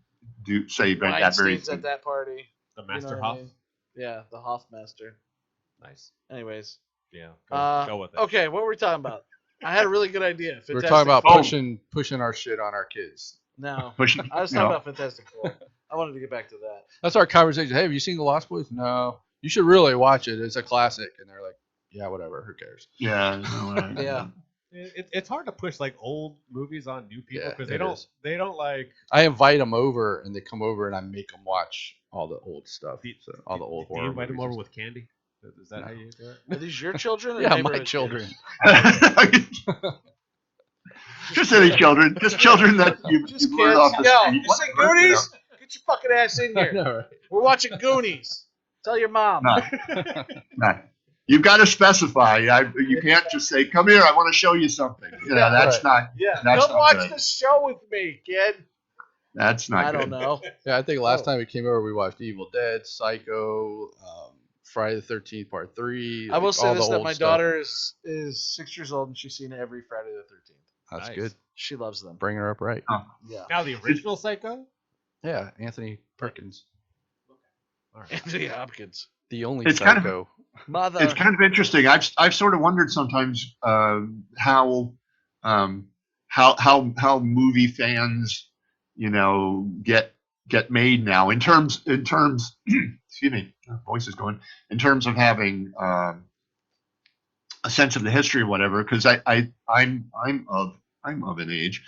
say that very Weinstein's thing. at that party. The You know Master what I Hoff. mean? Yeah, the Hoffmaster. Nice. Anyways, Yeah. Go with it. okay, what were we talking about? I had a really good idea. we're Fantastic talking about Four. pushing our shit on our kids. No, Pushing, I was you talking know, about Fantastic Four. I wanted to get back to that. That's our conversation. Hey, have you seen The Lost Boys? No. You should really watch it. It's a classic. And they're like, yeah, whatever. Who cares? yeah, no, Yeah. It's hard to push like old movies on new people Yeah, because it is. they don't like. I invite them over, and they come over, and I make them watch all the old stuff. So all the old Do horror you invite them movies over and with candy? Is that No. how you do it? Are these your children? Or stuff. Yeah, my neighborhood children. just any children, just children that you Kids? Just lured kids. off the Yo, street. you say whatever, you know. Goonies? Get your fucking ass in I here. know, right? We're watching Goonies. Tell your mom. No. You've got to specify. You can't just say, "Come here, I want to show you something." You know, Yeah, that's not. Yeah, That's come not watch good. the show with me, kid. That's not I good. don't know. Yeah, I think last Oh. time we came over, we watched Evil Dead, Psycho, Friday the 13th Part 3. I will like, say all this: the that old my stuff. daughter is 6 years old and she's seen every Friday the 13th. That's Nice. good. She loves them. Bring her up right. Yeah. Now the original Psycho. Yeah, Anthony Perkins, All right. Anthony Hopkins. the only It's kind of- Psycho. Mother. It's kind of interesting. I've sort of wondered sometimes how movie fans, you know, get made now in terms excuse me, voice is going, in terms of having a sense of the history or whatever, because I'm of an age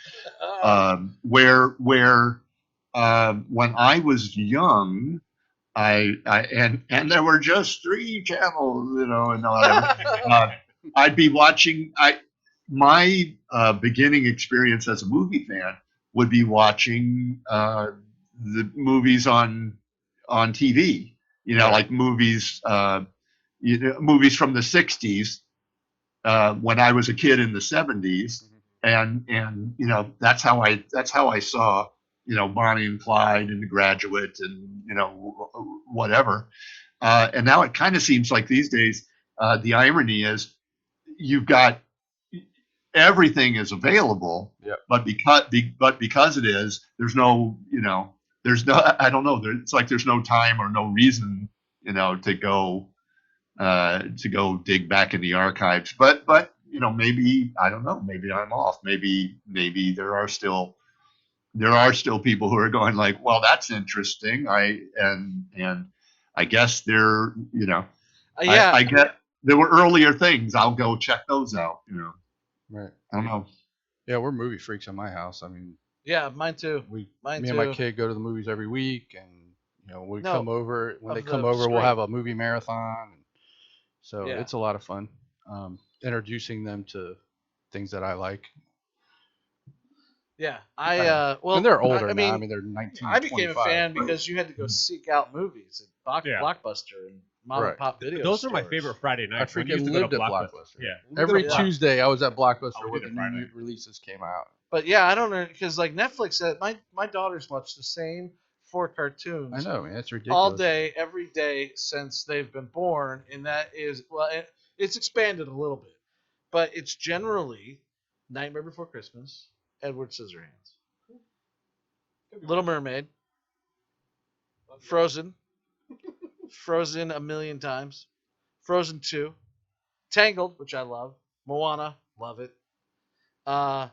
where when I was young, and there were just 3 channels, you know, and whatever. I'd be watching. My beginning experience as a movie fan would be watching the movies on TV. You know, like movies, movies from the '60s when I was a kid in the '70s, and you know that's how I saw, you know, Bonnie and Clyde and The Graduate and, you know, whatever. And now it kind of seems like these days the irony is you've got everything is available, Yep. but because it is, there's no, you know, there's no, I don't know, it's like there's no time or no reason, you know, to go dig back in the archives. But you know, maybe, I don't know, maybe I'm off. Maybe there are still people who are going like, well, that's interesting. And I guess they're, you know, Yeah. I get there were earlier things. I'll go check those out. You know, Right. I don't know. Yeah, we're movie freaks in my house. I mean, Yeah, mine too. me Mine and my too. kid go to the movies every week, and you know, when No, come over, when they of come the over, we'll screen. have a movie marathon. So Yeah. it's a lot of fun. Introducing them to things that I like. Yeah, well, And they're older I now. I mean, mean, they're 19. I became a 25, fan but- because you had to go seek out movies at Yeah. Blockbuster and mom Right. and pop video. Those are my stores. favorite Friday I nights. when you freaking used to go lived to at Blockbuster. Yeah. Every Yeah. Tuesday, I was at Blockbuster Oh, we when did the it new Friday. releases came out. But yeah, I don't know because like Netflix, my daughters watch the same 4 cartoons. I know, man. It's ridiculous. all day, every day since they've been born, and that is it's expanded a little bit, but it's generally Nightmare Before Christmas, Edward Scissorhands, Little Mermaid, Frozen, Frozen a million times, Frozen 2, Tangled, which I love, Moana, love it, and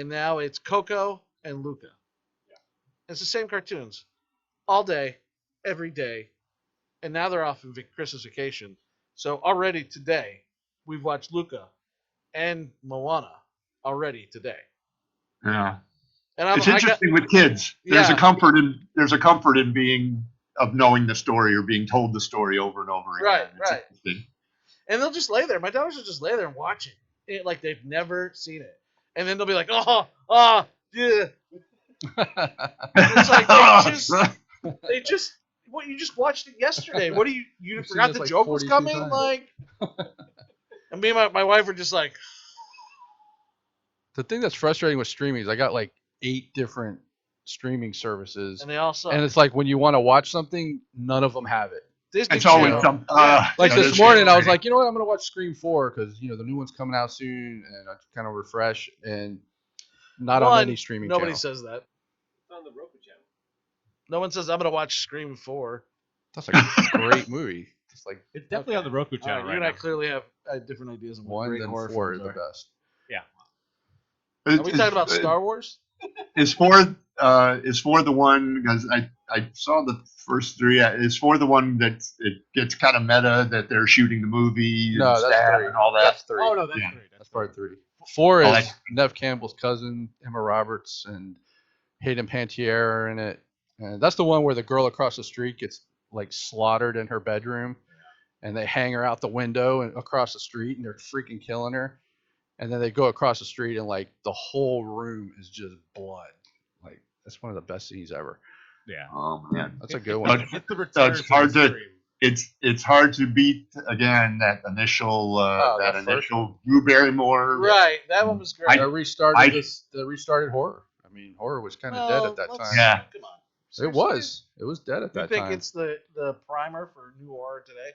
now it's Coco and Luca. Yeah. It's the same cartoons all day, every day, and now they're off in Christmas vacation. So already today, we've watched Luca and Moana already today. Yeah. And It's interesting with kids. There's a comfort in knowing the story or being told the story over and over again. Right. And they'll just lay there. My daughters will just lay there and watch it like they've never seen it. And then they'll be like, yeah. It's like they just what you just watched it yesterday. What do you forgot the joke was coming? Times. Like, and me and my wife were just like. The thing that's frustrating with streaming is I got like 8 different streaming services, and they all suck. And it's like when you want to watch something, none of them have it. It's always something. Like this morning, I was like, you know what? I'm gonna watch Scream 4 because the new one's coming out soon, and I kind of refresh. And not on any streaming. Nobody channel. says that. It's on the Roku channel. No one says I'm gonna watch Scream 4. That's like a great movie. It's definitely on the Roku channel. You and I clearly have different ideas on what great horror films are the best. Yeah. Are we talking about Star Wars? Is for the one because I saw the first 3. Is for the one that it gets kind of meta that they're shooting the movie no, and that's 3. and all that. That's 3. Oh no, that's 3. That's part 3. 4 is Nev Campbell's cousin Emma Roberts and Hayden Panettiere are in it, and that's the one where the girl across the street gets like slaughtered in her bedroom, and they hang her out the window and across the street, and they're freaking killing her. And then they go across the street, and like the whole room is just blood. Like that's one of the best scenes ever. Yeah. Oh man, that's a good one. It's the return it's hard to. Scream. It's hard to beat again that initial Drew Barrymore. Right, that one was great. That restarted horror. I mean, horror was kind of dead at that time. Yeah, come on. It was dead at that time. You think it's the primer for new horror today?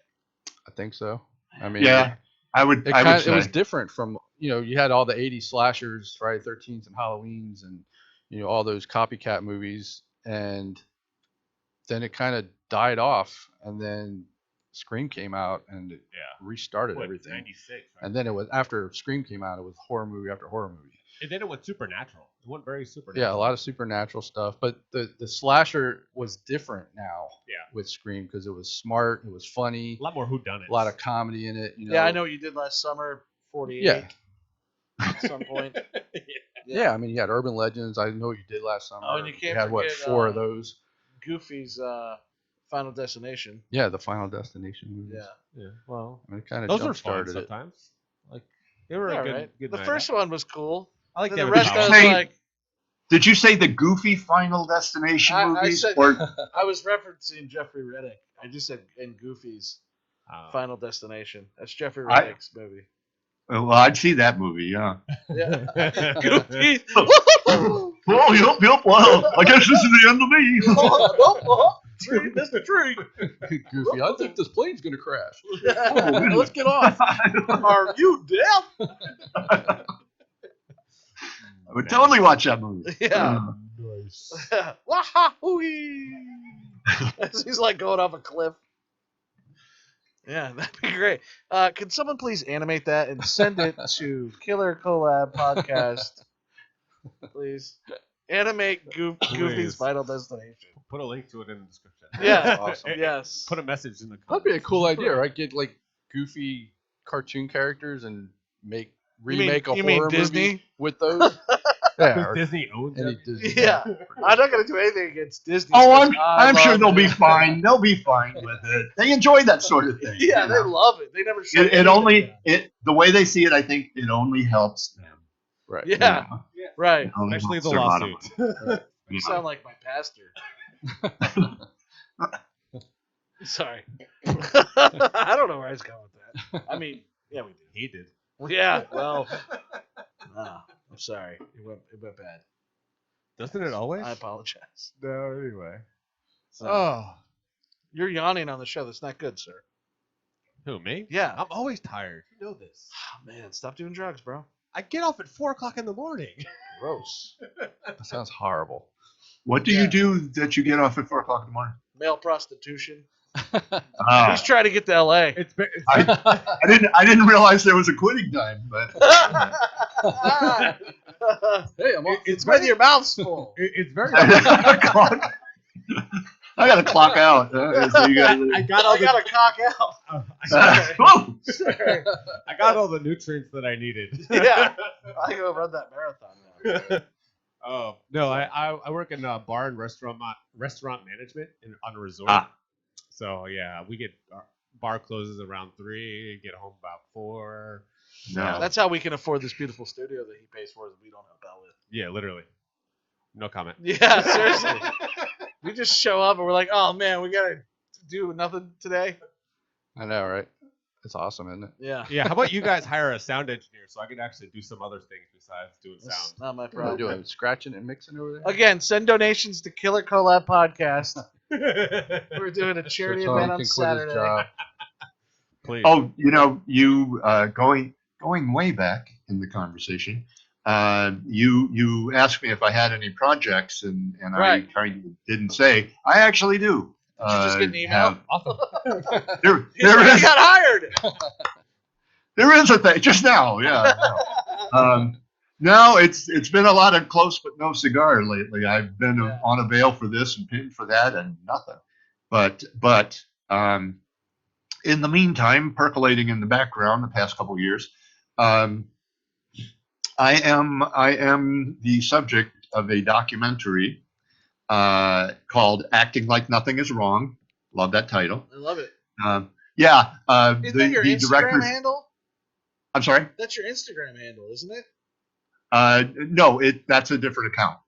I think so. I mean, yeah, I would say. It was different from you had all the 80s slashers, Friday the 13th and Halloween's, and all those copycat movies, and then it kind of died off, and then Scream came out and it restarted everything. 96, right? And then it was after Scream came out, it was horror movie after horror movie. And then it went supernatural. It went very supernatural. Yeah, a lot of supernatural stuff, but the slasher was different now. Yeah. With Scream because it was smart, it was funny, a lot more whodunits, a lot of comedy in it. Yeah, I know what you did last summer. 48. Yeah. At some point. Yeah, I mean, you had Urban Legends. I know what you did last summer. Oh, and you can't had forget, 4 of those. Goofy's Final Destination. Yeah, the Final Destination movies. Yeah. Well, I mean, it kind of those are fun started sometimes. Like they were a good The night first out. one was cool. I like the rest. I was like, did you say the Goofy Final Destination movies? I was referencing Jeffrey Reddick. I just said in Goofy's Final Destination. That's Jeffrey Reddick's movie. Well, I'd see that movie, yeah. Goofy. Oh, yep. Well, I guess this is the end of me. Mr. Tree. Goofy, I think this plane's gonna crash. Let's get off. Are you deaf? I would totally watch that movie. Yeah. Nice. He's like going off a cliff. Yeah, that'd be great. Can someone please animate that and send it to Killer Collab Podcast? Please. Animate Goofy's Final Destination. Put a link to it in the description. Yeah. Awesome. Yes. Put a message in the comments. That'd be a cool idea, right? Get like goofy cartoon characters and remake a horror Disney? movie with those. Yeah, Disney owns any it. Disney. Yeah. I'm not gonna do anything against Disney. Oh, I'm sure they'll be fine. They'll be fine with it. They enjoy that sort of thing. Yeah, they love it. They never show the way they see it, I think it only helps them. Right. Yeah. Right. Especially the lawsuit. You sound like my pastor. Sorry. I don't know where I was going with that. I mean, yeah, we did. He did. Yeah, well, I'm sorry. It went bad. Doesn't it always? I apologize. No, anyway. So, you're yawning on the show. That's not good, sir. Who, me? Yeah. I'm always tired. You know this. Oh, man, stop doing drugs, bro. I get off at 4 o'clock in the morning. Gross. That sounds horrible. What do you do that you get off at 4 o'clock in the morning? Male prostitution. Ah, He's trying to get to L.A. It's I didn't realize there was a quitting time, but Hey, I'm off. It's when your mouth's full. it's very. I got to clock out. So you gotta, I got all I gotta cock out. Whoa! Sorry. I got all the nutrients that I needed. Yeah. I go run that marathon now. Oh no, I work in bar and restaurant management on a resort. So yeah, we get our bar closes around 3, get home about 4. No. That's how we can afford this beautiful studio that he pays for that we don't help out with. Yeah, literally. No comment. Yeah, seriously. We just show up and we're like, oh man, we gotta do nothing today. I know, right? It's awesome, isn't it? Yeah. Yeah, how about you guys hire a sound engineer so I can actually do some other things besides doing That's sound? not my What are you problem. doing? Scratching and mixing over there? Again, send donations to Killer Collab Podcast. We're doing a charity So Tony event on can quit his Saturday. job. Please. Oh, you going way back in the conversation. You asked me if I had any projects, and Right. I kind of didn't say. I actually do. Did you just get an email? have- Awesome. there He got hired. there is a thing just now. Yeah. No. No, it's been a lot of close but no cigar lately. I've been Yeah. on a bail for this and pinned for that and nothing. But in the meantime, percolating in the background the past couple of years, I am the subject of a documentary called "Acting Like Nothing Is Wrong." Love that title. I love it. Yeah, Isn't that your the Instagram director's. handle? I'm sorry. That's your Instagram handle, isn't it? No, that's a different account.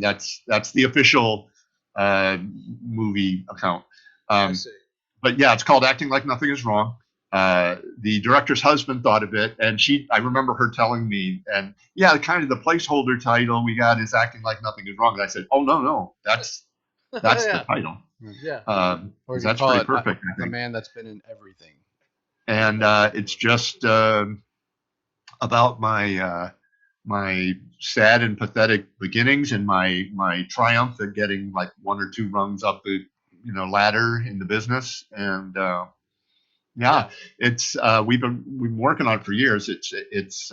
That's the official movie account. I see. But yeah, it's called "Acting Like Nothing Is Wrong." The director's husband thought of it, and I remember her telling me, and yeah, kind of the placeholder title we got is "Acting Like Nothing Is Wrong." And I said, "Oh no, that's Yeah. the title." Yeah. Or you That's call pretty it perfect, I The think. man that's been in everything. And it's just about my sad and pathetic beginnings and my triumph at getting like 1 or 2 rungs up the ladder in the business. And yeah, it's we've been working on it for years. It's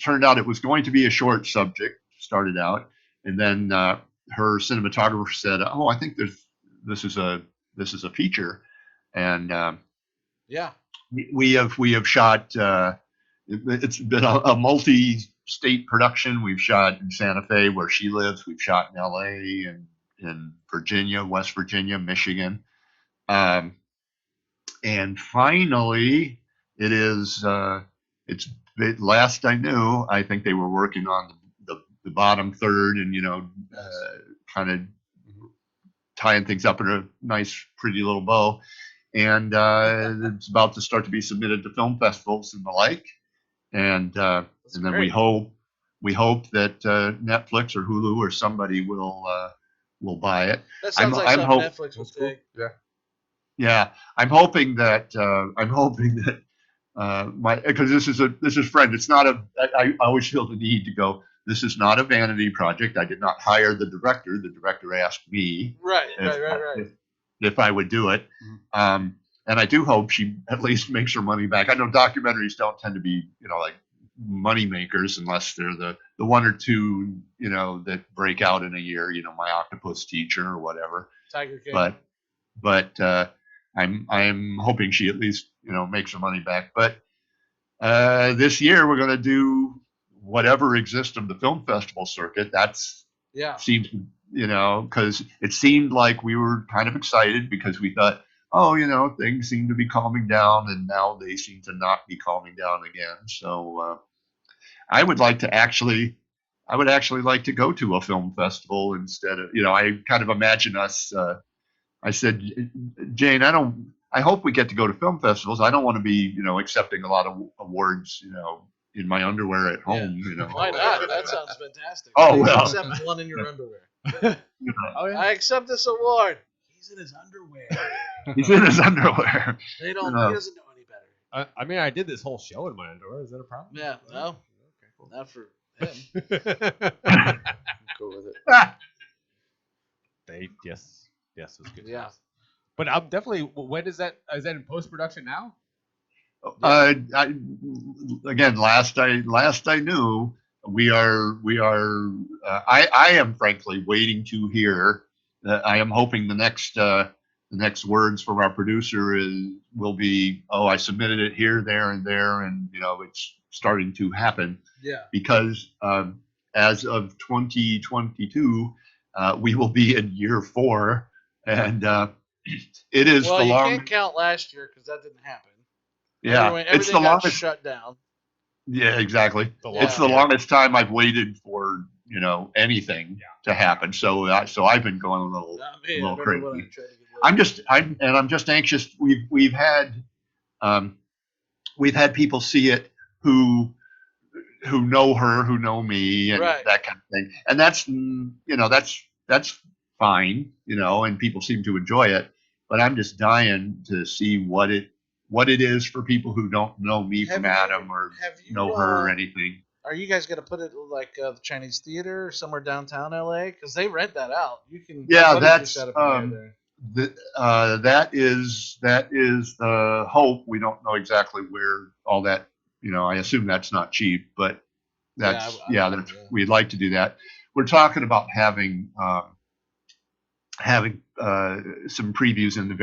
turned out it was going to be a short subject, started out, and then her cinematographer said, "Oh, I think this is a feature," and Yeah. we have shot. It's been a multi-state production. We've shot in Santa Fe, where she lives. We've shot in L.A. and in Virginia, West Virginia, Michigan, and finally, it is. Last I knew, I think they were working on the bottom third, and kind of tying things up in a nice, pretty little bow. And it's about to start to be submitted to film festivals and the like. And then great. we hope that Netflix or Hulu or somebody will buy it. That sounds like I'm something hope- Netflix would Cool. take. Yeah. Yeah, I'm hoping that because this is friend. It's not I always feel the need to go. This is not a vanity project. I did not hire the director. The director asked me Right. if I would do it. Mhm. And I do hope she at least makes her money back. I know documentaries don't tend to be, like money makers unless they're the 1 or 2, that break out in a year, My Octopus Teacher or whatever. Tiger King. But I'm hoping she at least, makes her money back. But this year we're going to do whatever exists of the film festival circuit. Seems, because it seemed like we were kind of excited because we thought, things seem to be calming down, and now they seem to not be calming down again. So I would actually like to go to a film festival instead of, I kind of imagine us. I said, Jane, I hope we get to go to film festivals. I don't want to be, accepting a lot of awards, in my underwear at home. Why not? That sounds fantastic. Oh, well. Accept one in your underwear. Oh, yeah. I accept this award. He's in his underwear. He's in his underwear. They don't. No. He doesn't know any better. I mean, I did this whole show in my underwear. Is that a problem? Yeah. No. Okay, cool. Not for him. Go with it. Yes, it was good. Yeah. But I'm definitely. When is that? Is that in post production now? Again, last I knew, we are. I am frankly waiting to hear. I am hoping the next words from our producer will be, oh, I submitted it here, there, and there, and it's starting to happen. Yeah. Because as of 2022, we will be in year 4, and it is Well, the you long. can't count last year because that didn't happen. Yeah, Everything it's the got longest. shut down. Yeah, exactly. The It's the longest time I've waited for anything to happen. So I've been going a little crazy. I'm just anxious. We've had people see it who know her, who know me, and Right. that kind of thing. And that's fine, and people seem to enjoy it. But I'm just dying to see what it is for people who don't know me from Adam or know her or anything. Are you guys gonna put it like the Chinese Theater somewhere downtown LA? Because they rent that out. You can. Yeah, that is the hope. We don't know exactly where all that. I assume that's not cheap, but that's we'd like to do that. We're talking about having some previews in the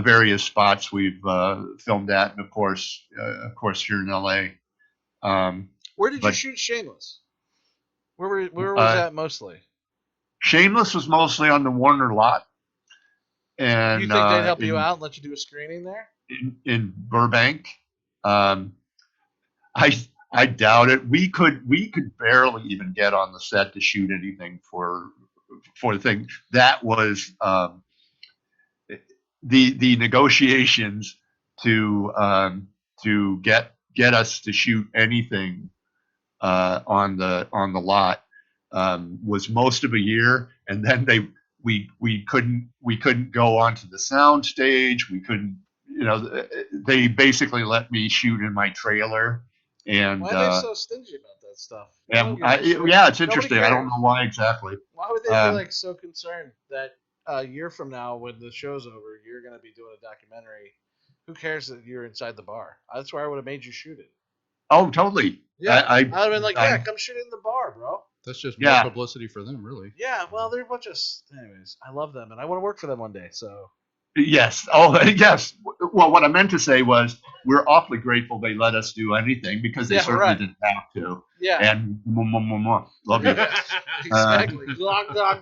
various spots we've filmed at, and of course here in LA. Where did you shoot Shameless? Where was that mostly? Shameless was mostly on the Warner lot. And you think they'd help you out and let you do a screening there? In Burbank? I doubt it. We could barely even get on the set to shoot anything for the thing. That was the negotiations to get us to shoot anything on the lot was most of a year, and then we couldn't go onto the sound stage. We couldn't, they basically let me shoot in my trailer. And why are they so stingy about that stuff? It's interesting. I don't know why exactly. Why would they be like so concerned that a year from now, when the show's over, you're going to be doing a documentary? Who cares that you're inside the bar? That's where I would have made you shoot it. Oh, totally. Yeah, I'd have been like, come shoot it in the bar, bro. That's just more publicity for them, really. Yeah, well, they're a bunch of. Anyways, I love them, and I want to work for them one day. So. Yes. Oh, yes. Well, what I meant to say was we're awfully grateful they let us do anything, because they certainly didn't have to. Yeah. And love you. Exactly. Glog, glog.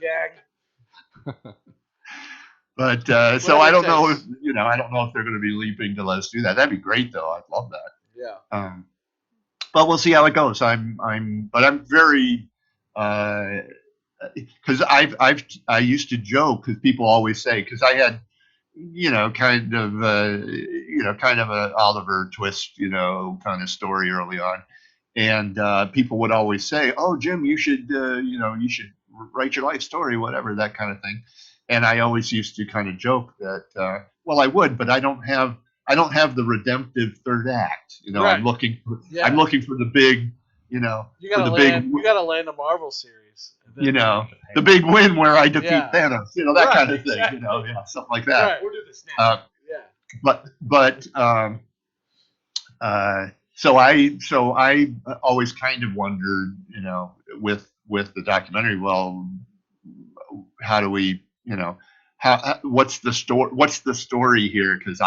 Gag. But so I don't know if they're going to be leaping to let us do that. That'd be great, though. I'd love that. Yeah. But we'll see how it goes. I'm very, because I used to joke, because people always say, because I had, kind of a Oliver Twist, kind of story early on, and people would always say, "Oh, Jim, you should write your life story, whatever," that kind of thing. And I always used to kind of joke that, well, I would, but I don't have the redemptive third act. Right. I'm looking for the big, you gotta land a Marvel series. The big win where I defeat Thanos, that kind of thing, exactly. Something like that. Right, we'll do this now. So I always kind of wondered, with the documentary, well, how do we, what's the story here? Because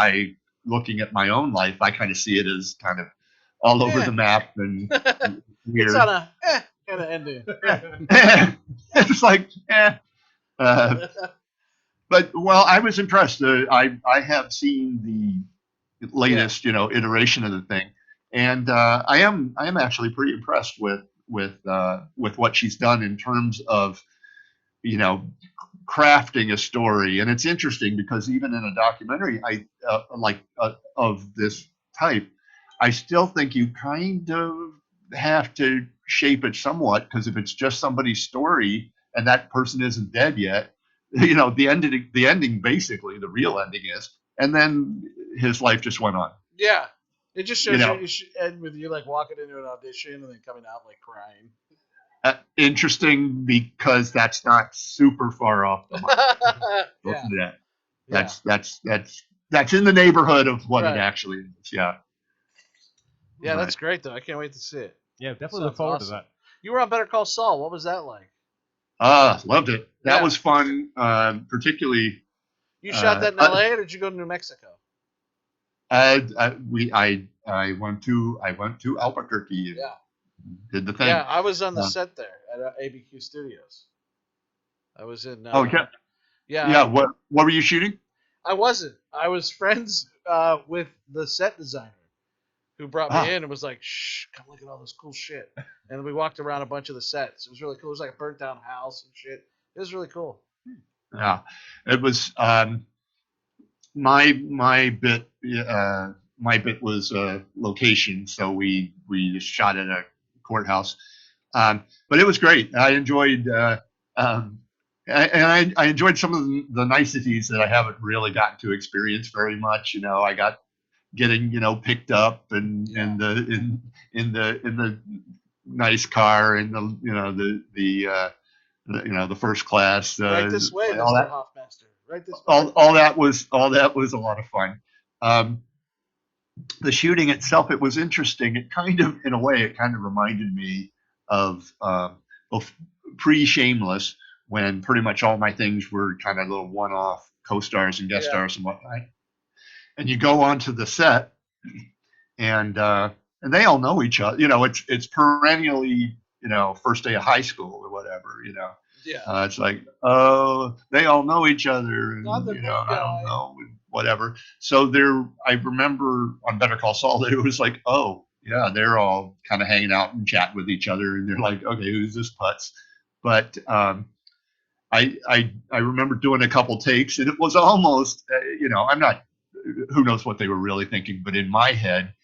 looking at my own life, I kind of see it as kind of all over the map and weird. It's on a kind of ending. It's like, but I was impressed. I have seen the latest, iteration of the thing, and I am actually pretty impressed with what she's done in terms of, crafting a story. And it's interesting because even in a documentary, of this type, I still think you kind of have to shape it somewhat, because if it's just somebody's story, and that person isn't dead yet. The ending basically, the real ending is, and then his life just went on. Yeah. It just shows you should end with you like walking into an audition and then coming out like crying. Interesting, because that's not super far off the mark. That's in the neighborhood of what it actually is. Yeah. Yeah, that's great though. I can't wait to see it. Yeah, definitely look forward to that. You were on Better Call Saul. What was that like? Loved it. That was fun. Particularly. You shot that in LA, or did you go to New Mexico? I went to Albuquerque. Yeah. Did the thing. Yeah, I was on the set there at ABQ Studios. I was in. Yeah. What were you shooting? I wasn't. I was friends with the set designer who brought me in and was like, "Shh, come look at all this cool shit." And we walked around a bunch of the sets. It was really cool. It was like a burnt down house and shit. It was really cool. Yeah, it was. My bit was location, so we just shot at a courthouse, but it was great. I enjoyed, and I enjoyed some of the niceties that I haven't really gotten to experience very much. I got getting picked up and in the nice car and the first class. Right this way, all that. Hoffmaster. Right this way. All that was a lot of fun. The shooting itself, it was interesting. It in a way, reminded me of pre-Shameless, when pretty much all my things were kind of little one-off co-stars and guest stars and whatnot. And you go onto the set, and they all know each other. It's perennially, first day of high school or whatever. Yeah. It's like, they all know each other, and, I don't know, whatever. So I remember on Better Call Saul that it was like, oh yeah, they're all kind of hanging out and chatting with each other, and they're like, okay, who's this putz? But I remember doing a couple takes, and it was almost, I'm not, who knows what they were really thinking, but in my head,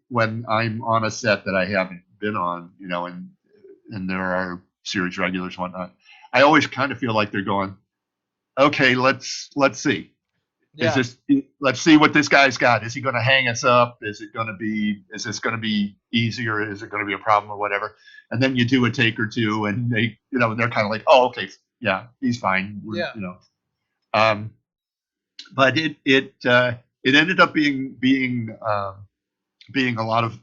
when I'm on a set that I haven't been on, and there are series regulars and whatnot, I always kind of feel like they're going, okay, let's see. Yeah. Let's see what this guy's got. Is he going to hang us up? Is this going to be easy, or is it going to be a problem or whatever? And then you do a take or two, and they're kind of like, oh, okay, yeah, he's fine. But it ended up being a lot of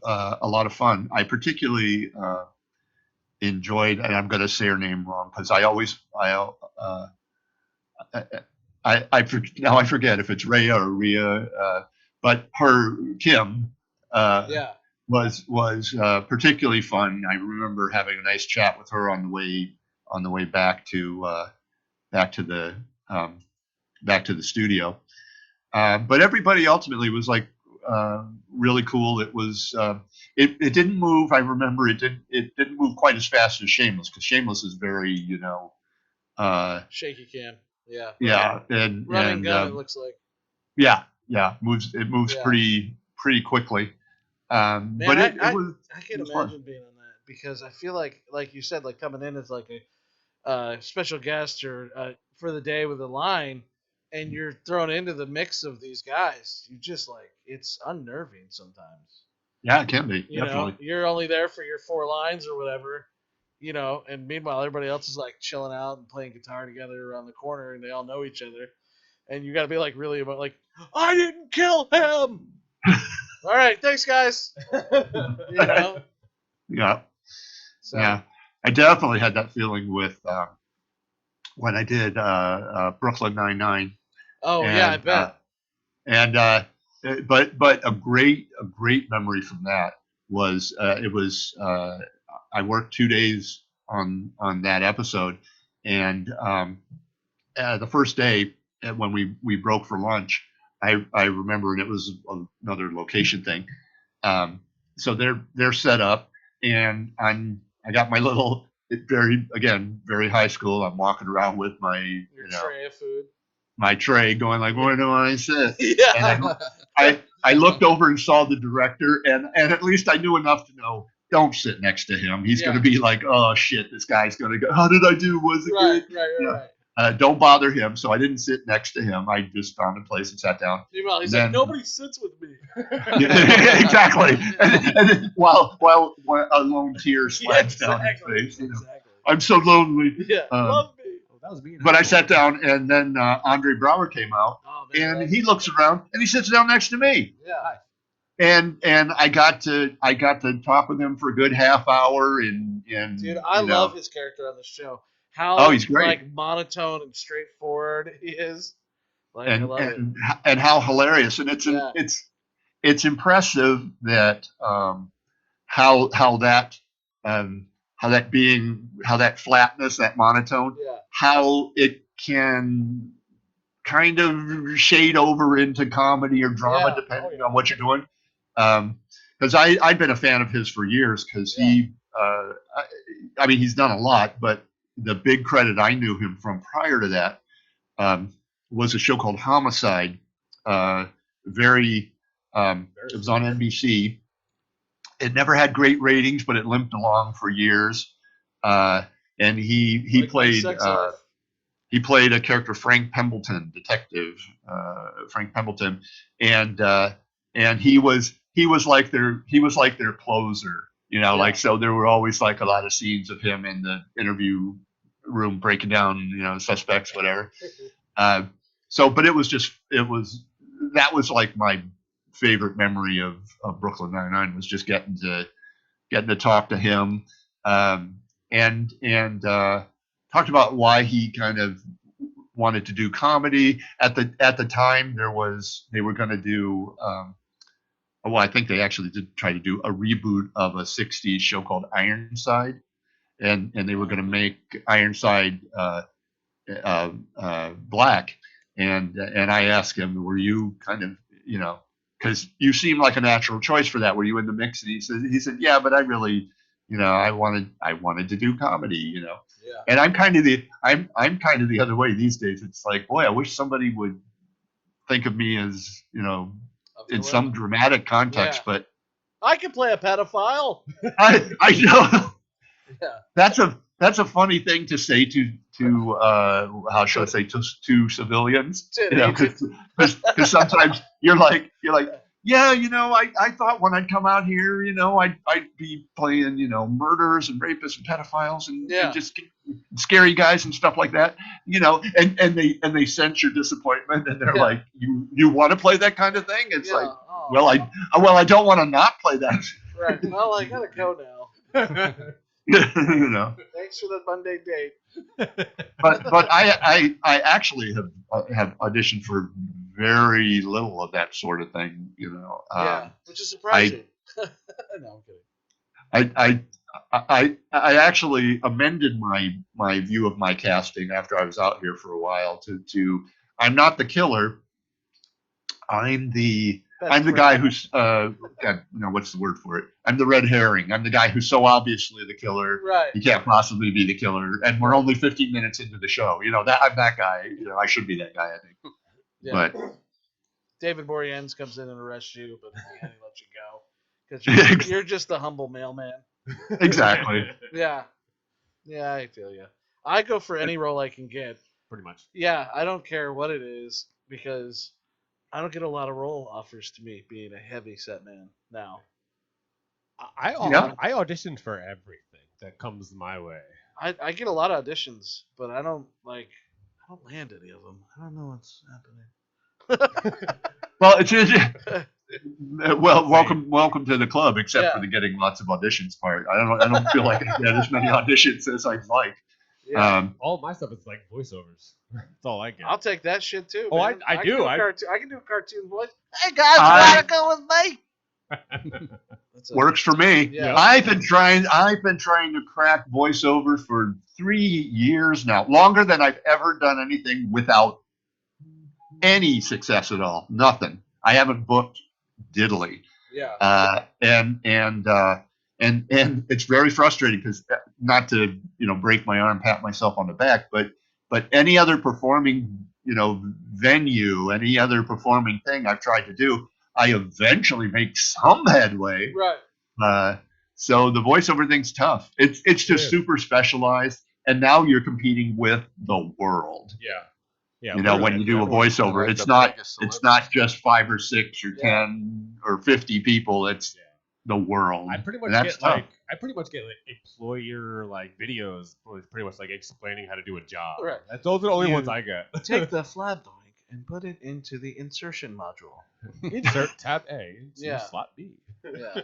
fun. I particularly enjoyed, and I'm going to say her name wrong because I forget if it's Rhea or Rhea, but her Kim was particularly fun. I remember having a nice chat with her on the way back to the studio. But everybody ultimately was like really cool. It was it didn't move. I remember it didn't move quite as fast as Shameless, because Shameless is very shaky cam. Yeah. Yeah, and running gun. It looks like. Yeah. It moves pretty quickly. Man, but I can't imagine being on that, because I feel like you said, like coming in as like a special guest or for the day with a line, and you're thrown into the mix of these guys. You just it's unnerving sometimes. Yeah, it can be. Definitely. You're only there for your 4 lines or whatever. And meanwhile, everybody else is like chilling out and playing guitar together around the corner, and they all know each other. And you got to be like really about like, I didn't kill him. All right, thanks, guys. Yeah. So. Yeah, I definitely had that feeling with when I did Brooklyn Nine-Nine. Oh, yeah, I bet. But a great memory from that was I worked 2 days on that episode, and the first day when we broke for lunch, I remember, and it was another location thing. So they're set up, and I got my little very high school. I'm walking around with my tray of food, my tray, going like, where do I sit? Yeah. And I looked over and saw the director, and at least I knew enough to know, don't sit next to him. He's Yeah. going to be like, oh shit, this guy's going to go, how did I do? Was it Right, good? right. Don't bother him. So I didn't sit next to him. I just found a place and sat down. Meanwhile, he's And like, then- nobody sits with me. Exactly. And then while a lone tear slides down his face. Exactly. I'm so lonely. Yeah, love me. That was me. But I sat down, and then Andre Braugher came out, Oh, man, and he looks around, and he sits down next to me. Yeah. And I got to talk with him for a good half hour, and Dude, I love his character on the show. How Oh, he's great. like monotone and straightforward he is. Like, I love it. and how hilarious, and Yeah. it's impressive that how that flatness, that monotone, Yeah. how it can kind of shade over into comedy or drama, Yeah. depending on what you're doing. Because I've been a fan of his for years, because he, I mean, he's done a lot, but the big credit I knew him from prior to that was a show called Homicide. It was on NBC. It never had great ratings, but it limped along for years. And he Like played Sex Life. he played a character, Frank Pembleton, detective Frank Pembleton, and he was like their closer, like, so there were always like a lot of scenes of him in the interview room breaking down, suspects, whatever. But it was that was like my favorite memory of Brooklyn Nine-Nine, was just getting to talk to him, and talked about why he kind of wanted to do comedy. At the time, they were going to do well, I think they actually did try to do a reboot of a 60s show called Ironside, and they were going to make Ironside black, and I asked him, were you kind of, because you seem like a natural choice for that, were you in the mix? And he said yeah, but I really, I wanted to do comedy, Yeah. and I'm kind of the other way these days. It's like, boy, I wish somebody would think of me as, in some dramatic context. Yeah. But I can play a pedophile. I know Yeah. that's a funny thing to say to how should I say, to civilians, because sometimes you're like yeah, I thought when I'd come out here, I'd be playing, murderers and rapists and pedophiles and just scary guys and stuff like that, and they sense your disappointment, and they're like, you want to play that kind of thing? It's like, well, I don't want to not play that. Right. Well, I gotta go now. Thanks for the Monday date. but I actually have auditioned for very little of that sort of thing, Which is surprising. No, I'm kidding. I actually amended my view of my casting after I was out here for a while to I'm not the killer. I'm the guy who's God, what's the word for it? I'm the red herring. I'm the guy who's so obviously the killer. Right. He can't possibly be the killer. And we're only 15 minutes into the show. That I'm that guy. I should be that guy, I think. Yeah. But David Boreanaz comes in and arrests you, but in the end he lets you go because you're just a humble mailman. Exactly. Yeah, I feel you. I go for any role I can get. Pretty much. Yeah, I don't care what it is, because I don't get a lot of role offers to me being a heavy set man now. I auditioned for everything that comes my way. I get a lot of auditions, but I don't land any of them. I don't know what's happening. Well, welcome to the club, except for the getting lots of auditions part. I don't feel like I get as many auditions as I'd like. Yeah. All my stuff is like voiceovers. That's all I get. I'll take that shit too. Oh, man. I do. I can do a cartoon voice. Hey guys, wanna go with me? Works for me. Yeah. I've been trying to crack voiceover for 3 years now, longer than I've ever done anything without any success at all. Nothing. I haven't booked diddly. Yeah. And it's very frustrating, because not to break my arm, pat myself on the back, but any other performing venue, any other performing thing I've tried to do, I eventually make some headway. Right. So the voiceover thing's tough. It's just Yeah. super specialized, and now you're competing with the world. Yeah. Yeah. You know, when literally, you do a everyone's doing, voiceover, like, it's the not biggest it's celebrities. not just 5 or 6 or Yeah. 10 or 50 people. It's Yeah. the world. I pretty much And that's get tough. like employer like videos, pretty much like explaining how to do a job. Right. Those are the only You ones I get. Take the flat blank and put it into the insertion module. Insert tab A into Yeah. slot B. Yeah.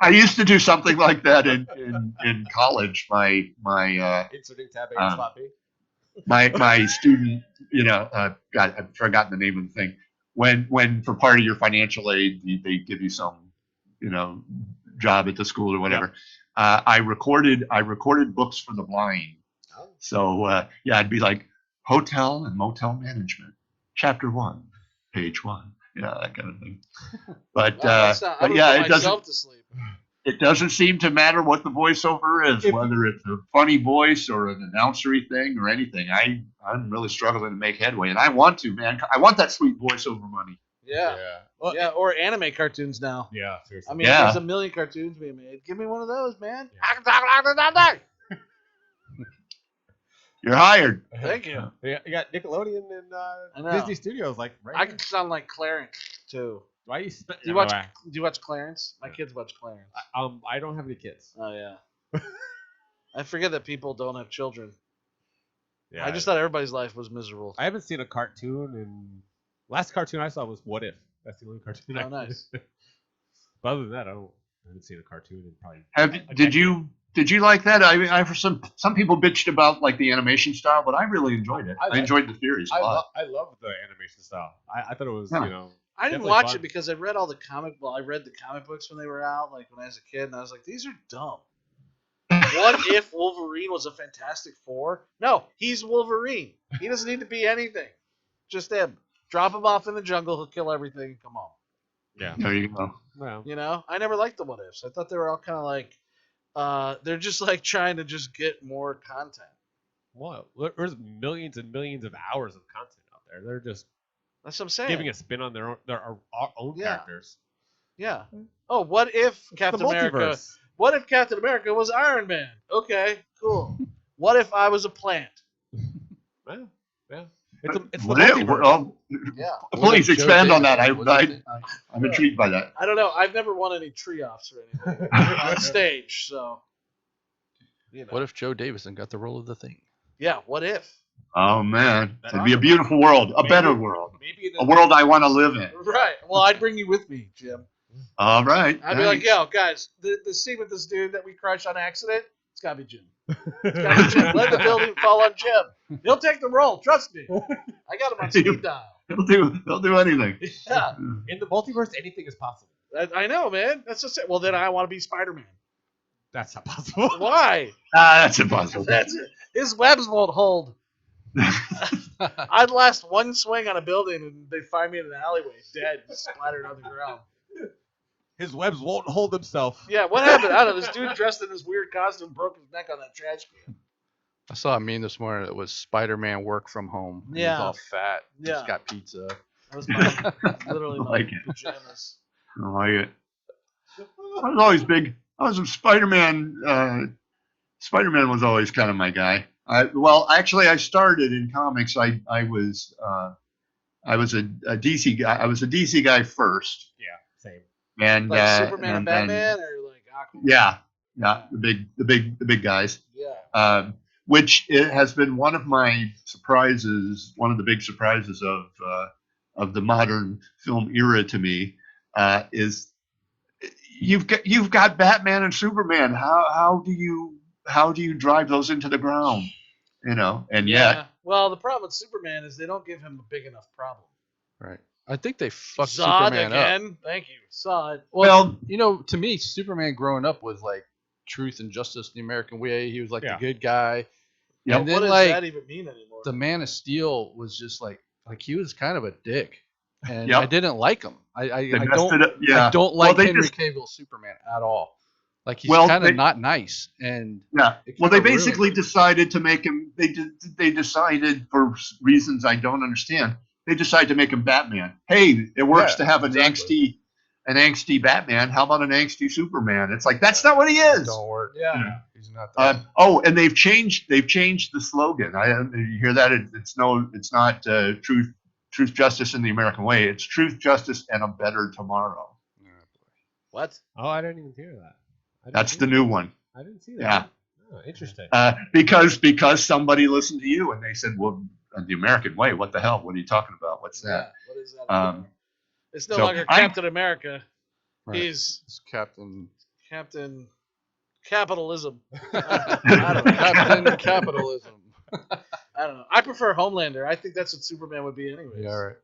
I used to do something like that in college. My Inserting tab A into slot B. my student, God, I've forgotten the name of the thing. When for part of your financial aid, they give you some, job at the school or whatever. I recorded books for the blind. Oh. So I'd be like hotel and motel management, chapter 1, page 1, that kind of thing. But it doesn't. To sleep. It doesn't seem to matter what the voiceover is, whether it's a funny voice or an announcery thing or anything. I'm really struggling to make headway, and I want to, man. I want that sweet voiceover money. Yeah. Well, Yeah, or anime cartoons now. Yeah, seriously. I mean, Yeah. there's a million cartoons being made. Give me one of those, man. Yeah. I can talk like that. You're hired. Thank you. You got Nickelodeon I and know. Disney Studios, like right. I can sound like Clarence too. Why you? Do you watch Clarence? My kids watch Clarence. I don't have any kids. Oh yeah. I forget that people don't have children. Yeah, I just thought everybody's life was miserable. I haven't seen a cartoon, and last cartoon I saw was What If. That's the only cartoon. Oh, nice. But other than that, I haven't seen a cartoon in probably. Did you like that? I mean, for some people bitched about like the animation style, but I really enjoyed it. I enjoyed the series a lot. I love the animation style. I thought it was Yeah. I didn't definitely watch fun. it because I read all the comic. Well, I read the comic books when they were out, like when I was a kid, and I was like, these are dumb. What if Wolverine was a Fantastic Four? No, he's Wolverine. He doesn't need to be anything. Just him. Drop him off in the jungle. He'll kill everything. Come on. Yeah. There you go. Well, I never liked the what ifs. I thought they were all kind of like, they're just like trying to just get more content. well, there's millions and millions of hours of content out there. They're just That's what I'm saying. giving a spin on their own Yeah. characters. Yeah. Oh, what if Captain the America? multiverse. What if Captain America was Iron Man? Okay, cool. What if I was a plant? Well, yeah. It's the What if- multiverse. well, Yeah. please What if Joe expand on that. Davis- I'm intrigued by that. I don't know. I've never won any tree-offs or anything on stage, so. What if Joe Davison got the role of the Thing? Yeah, what if? Oh man, That's it'd be a awesome. beautiful world, a Maybe- better world, Maybe a world I want to live in. Right. Well, I'd bring you with me, Jim. All right. I'd be like, thanks. yo, guys, the scene with this dude that we crushed on accident, it's gotta be Jim. It's gotta be Jim. Let the building fall on Jim. He'll take the role. Trust me. I got him on speed dial. They'll do anything. Yeah. in the multiverse, anything is possible. I know, man. That's just it. Well, then I want to be Spider-Man. That's not possible. Why? That's impossible. That's it. His webs won't hold. I'd last one swing on a building and they'd find me in an alleyway, dead, splattered on the ground. His webs won't hold himself. Yeah, what happened? I don't know. This dude dressed in this weird costume broke his neck on that trash can. I saw a meme this morning that was Spider-Man work from home. And Yeah. He's all fat. Yeah. He's got pizza. That was my, literally my Like it. pajamas. I like it. I was always big. I was a Spider-Man. Spider-Man was always kind of my guy. Actually, I started in comics. I was a DC guy. I was a DC guy first, Yeah, same. and Like Superman and then- Batman, or like Aquaman? Yeah, the big guys. Yeah. Which it has been one of my surprises, one of the big surprises of the modern film era to me, is you've got Batman and Superman. How do you drive those into the ground? And yet Well, the problem with Superman is they don't give him a big enough problem. Right. I think they fucked Zod Superman up. again. Thank you, Zod. Well, to me, Superman growing up was like truth and justice, the American way. He was like Yeah. the good guy. Yep. And What then does like that even mean anymore? the Man of Steel was just like he was kind of a dick, and Yep. I didn't like him. I they messed don't it up. Yeah. I don't Well, like they Henry just- Cavill's Superman at all. Like he's Well, kind they- of not nice, and Yeah. it Well, they kinda ruined basically it. decided to make him. They decided for reasons I don't understand. They decided to make him Batman. Hey, it works Yeah, to have an exactly. an angsty Batman. How about an angsty Superman? It's like that's not what he is. Don't work. Yeah. He's not that. And they've changed the slogan. You hear that? It's not truth, justice, and the American way. It's truth, justice, and a better tomorrow. What? Oh, I didn't even hear that. That's the new one. I didn't see that. Yeah. Oh, interesting. Because somebody listened to you and they said, well, the American way, what the hell? What are you talking about? What's that? Yeah. What is that? It's no longer Captain America. Right. He's Captain Capitalism. Captain Capitalism. I don't know. I prefer Homelander. I think that's what Superman would be anyways. Yeah, right.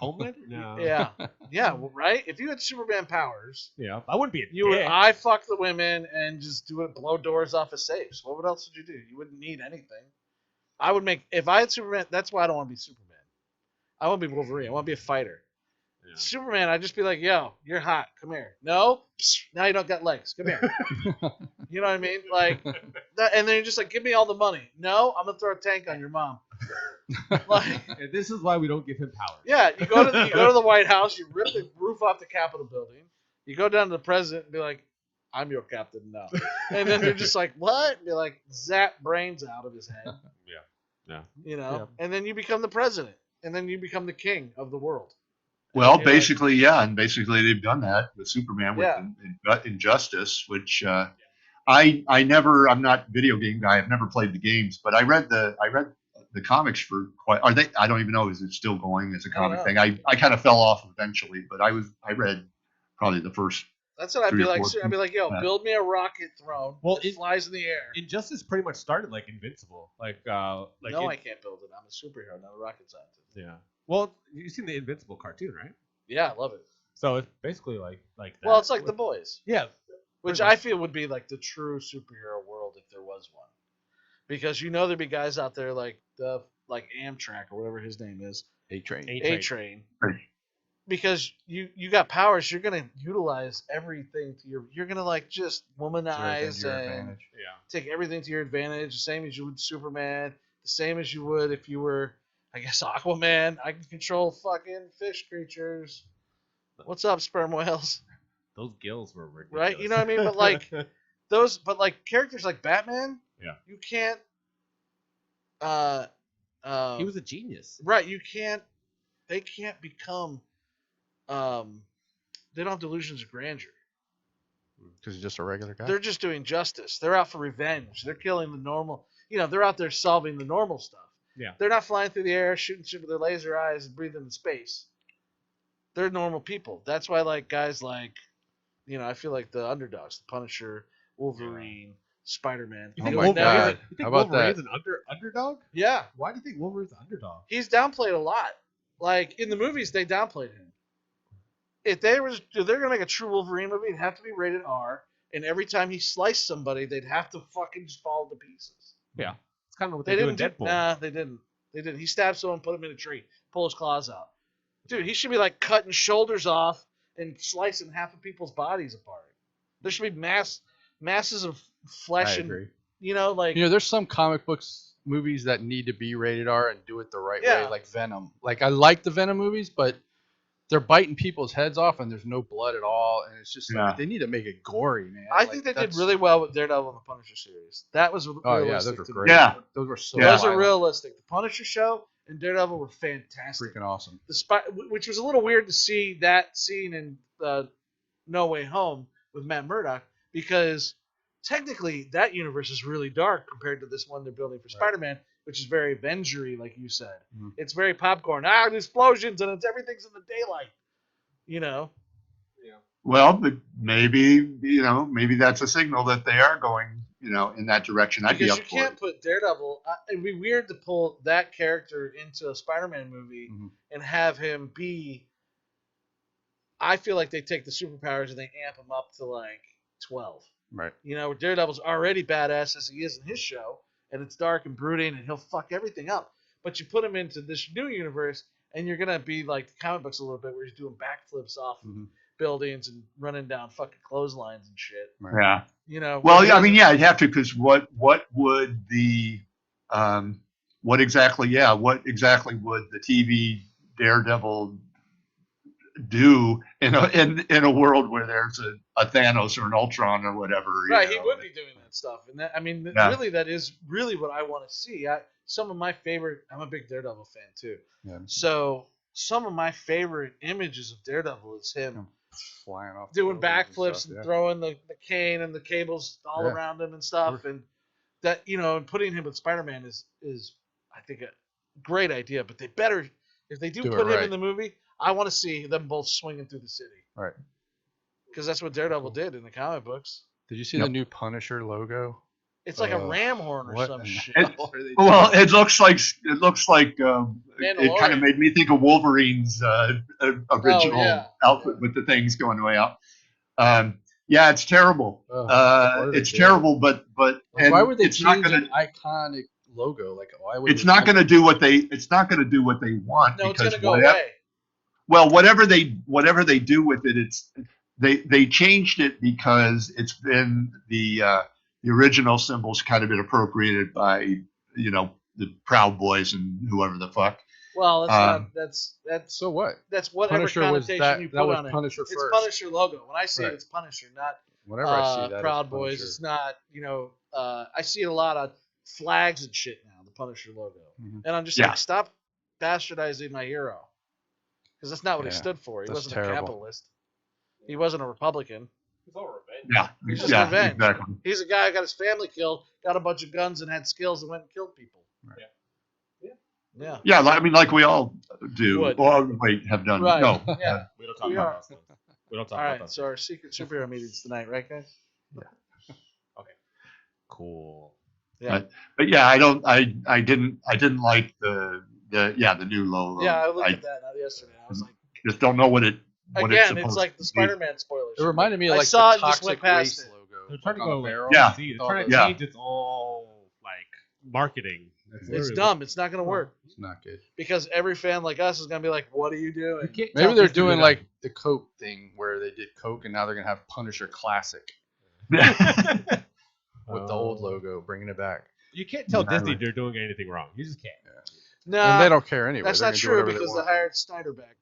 Homelander? No. Yeah. Yeah, well, right? If you had Superman powers, Yeah. I wouldn't be a you would dick. I fuck the women and just do it, blow doors off of safes. What else would you do? You wouldn't need anything. I would make, if I had Superman, that's why I don't want to be Superman. I want to be Wolverine. I want to be a fighter. Yeah. Superman, I'd just be like, yo, you're hot. Come here. No? Psst, now you don't got legs. Come here. You know what I mean? Like, that, and then you're just like, give me all the money. No, I'm going to throw a tank on your mom. Like, And this is why we don't give him power. yeah, you go to the White House, you rip the roof off the Capitol building, you go down to the president and be like, I'm your captain now. And then they're just like, what? And you're like, zap brains out of his head. Yeah. You know? And then you become the president. And then you become the king of the world. Well, And basically, and basically they've done that with Superman with Injustice, which I'm not a video game guy. I've never played the games, but I read the comics for quite. I don't even know, is it still going as a comic thing? I kind of fell off eventually, but I read probably the first. that's what I'd be like. I'd be like, yo, Yeah. build me a rocket throne that flies in the air. Injustice pretty much started like Invincible. No, I can't build it. I'm a superhero, not a rocket scientist. Yeah. Well, you've seen the Invincible cartoon, right? Yeah, I love it. So it's basically like that. Well, it's like The Boys. Yeah. Which I feel would be like the true superhero world if there was one. Because there'd be guys out there like Amtrak or whatever his name is. A-Train. A-Train. Right. Because you got powers, you're gonna utilize everything to you're gonna like just womanize and take everything to your advantage, the same as you would Superman, the same as you would if you were, I guess, Aquaman. I can control fucking fish creatures. What's up, sperm whales? Those gills were ridiculous. Right? You know what I mean? But like characters like Batman, you can't he was a genius. right, they can't become they don't have delusions of grandeur. Because he's just a regular guy. They're just doing justice. They're out for revenge. They're killing the normal, they're out there solving the normal stuff. Yeah. They're not flying through the air, shooting shit with their laser eyes and breathing in space. They're normal people. That's why like guys like, I feel like the underdogs, the Punisher, Wolverine, Spider-Man. You think, Oh my God. You think How about Wolverine's an underdog? Yeah. Why do you think Wolverine's an underdog? He's downplayed a lot. Like in the movies, they downplayed him. If they're gonna make a true Wolverine movie, it'd have to be rated R, and every time he sliced somebody, they'd have to fucking just fall to pieces. Yeah. It's kind of what they do in Deadpool. Nah, they didn't. He stabbed someone, put him in a tree, pull his claws out. Dude, he should be like cutting shoulders off and slicing half of people's bodies apart. There should be masses of flesh I and agree. there's some comic books movies that need to be rated R and do it the right Yeah. way, like Venom. Like I like the Venom movies, but they're biting people's heads off and there's no blood at all, and it's just like they need to make it gory, man. I think they did really well with Daredevil and the Punisher series. That was realistic. those to were me. great. Yeah. Those were so Those are violent. realistic. The Punisher show and Daredevil were fantastic. Freaking awesome. Which was a little weird to see that scene in No Way Home with Matt Murdock, because technically that universe is really dark compared to this one they're building for Spider-Man, which is very Avenger-y, like you said. Mhm. It's very popcorn. There's explosions and everything's in the daylight. Yeah. Well, but maybe that's a signal that they are going in that direction. I'd be Because up you for can't it. put Daredevil. It'd be weird to pull that character into a Spider-Man movie and have him be. I feel like they take the superpowers and they amp him up to like 12. Right. Daredevil's already badass as he is in his show, and it's dark and brooding, and he'll fuck everything up. But you put him into this new universe, and you're gonna be like the comic books a little bit, where he's doing backflips off of buildings and running down fucking clotheslines and shit. Yeah. Well, I mean, you'd have to, because what would the what exactly would the TV Daredevil do in a world where there's a Thanos or an Ultron or whatever. Right, he would be doing that stuff, and that, I mean, Yeah. really, that is really what I want to see. Some of my favorite. I'm a big Daredevil fan too. Yeah. So some of my favorite images of Daredevil is him Flying off, doing buildings backflips stuff, and throwing the cane and the cables all Yeah. around him and stuff, and that, you know, and putting him with Spider-Man is I think a great idea. But they better, if they do Do it put him right. in the movie, I want to see them both swinging through the city. Right. Because that's what Daredevil did in the comic books. Did you see the new Punisher logo? It's like a ram horn or what some in shit. Well, it looks like it kind of Mandalorian. made me think of Wolverine's original yeah. outfit with the things going way out. Yeah, it's terrible. What did It's they do? terrible, but Like, and why would they it's not change gonna an iconic logo? Like, why would it's they not change- gonna do what they want. No, it's because gonna go whatever, away. well, whatever they do with it, they changed it because it's been the original symbol's kind of been appropriated by the Proud Boys and whoever the fuck. Well, that's So what? that's whatever Punisher was connotation that. you That put was on it. Punisher It's first. Punisher logo. When I see Right. it, it's Punisher, not Whenever I see that, Proud it's Boys. Punisher. It's not, I see it a lot on flags and shit now, the Punisher logo. Mhm. And I'm just Yeah. like, stop bastardizing my hero. Because that's not what he Yeah, stood for. He that's wasn't a terrible. capitalist. He wasn't a Republican. It's all revenge. Yeah, He's just yeah, revenge. exactly. He's a guy who got his family killed, got a bunch of guns, and had skills and went and killed people. Right. Yeah. Yeah, I mean, like we all do. Would. Or wait, have done. Right. No. Yeah. We don't talk We about are. those things. We don't talk All about right. those So our secret superhero meeting's tonight, right, guys? Cool. Yeah. But yeah, I didn't like the new logo. Yeah, I looked I at that yesterday. I was like, just don't know what it's again, supposed it's like the to be. Spider-Man spoilers. It reminded me of I like saw it the and just went toxic past waste it. logo. They're trying to like, go on a barrel. Yeah. See, they're All trying to those- change its all like marketing. That's It's literally dumb. It's not going to work It's not good. because every fan like us is going to be like, "What are you what- doing?" You can't Maybe tell they're Disney doing to like the Coke thing where they did Coke and now they're gonna have Punisher Classic with the old logo, bringing it back. You can't tell Yeah. Disney they're doing anything wrong. You just can't. No, And they don't care anyway. that's They're not gonna do true whatever they because they want. hired Snyder back.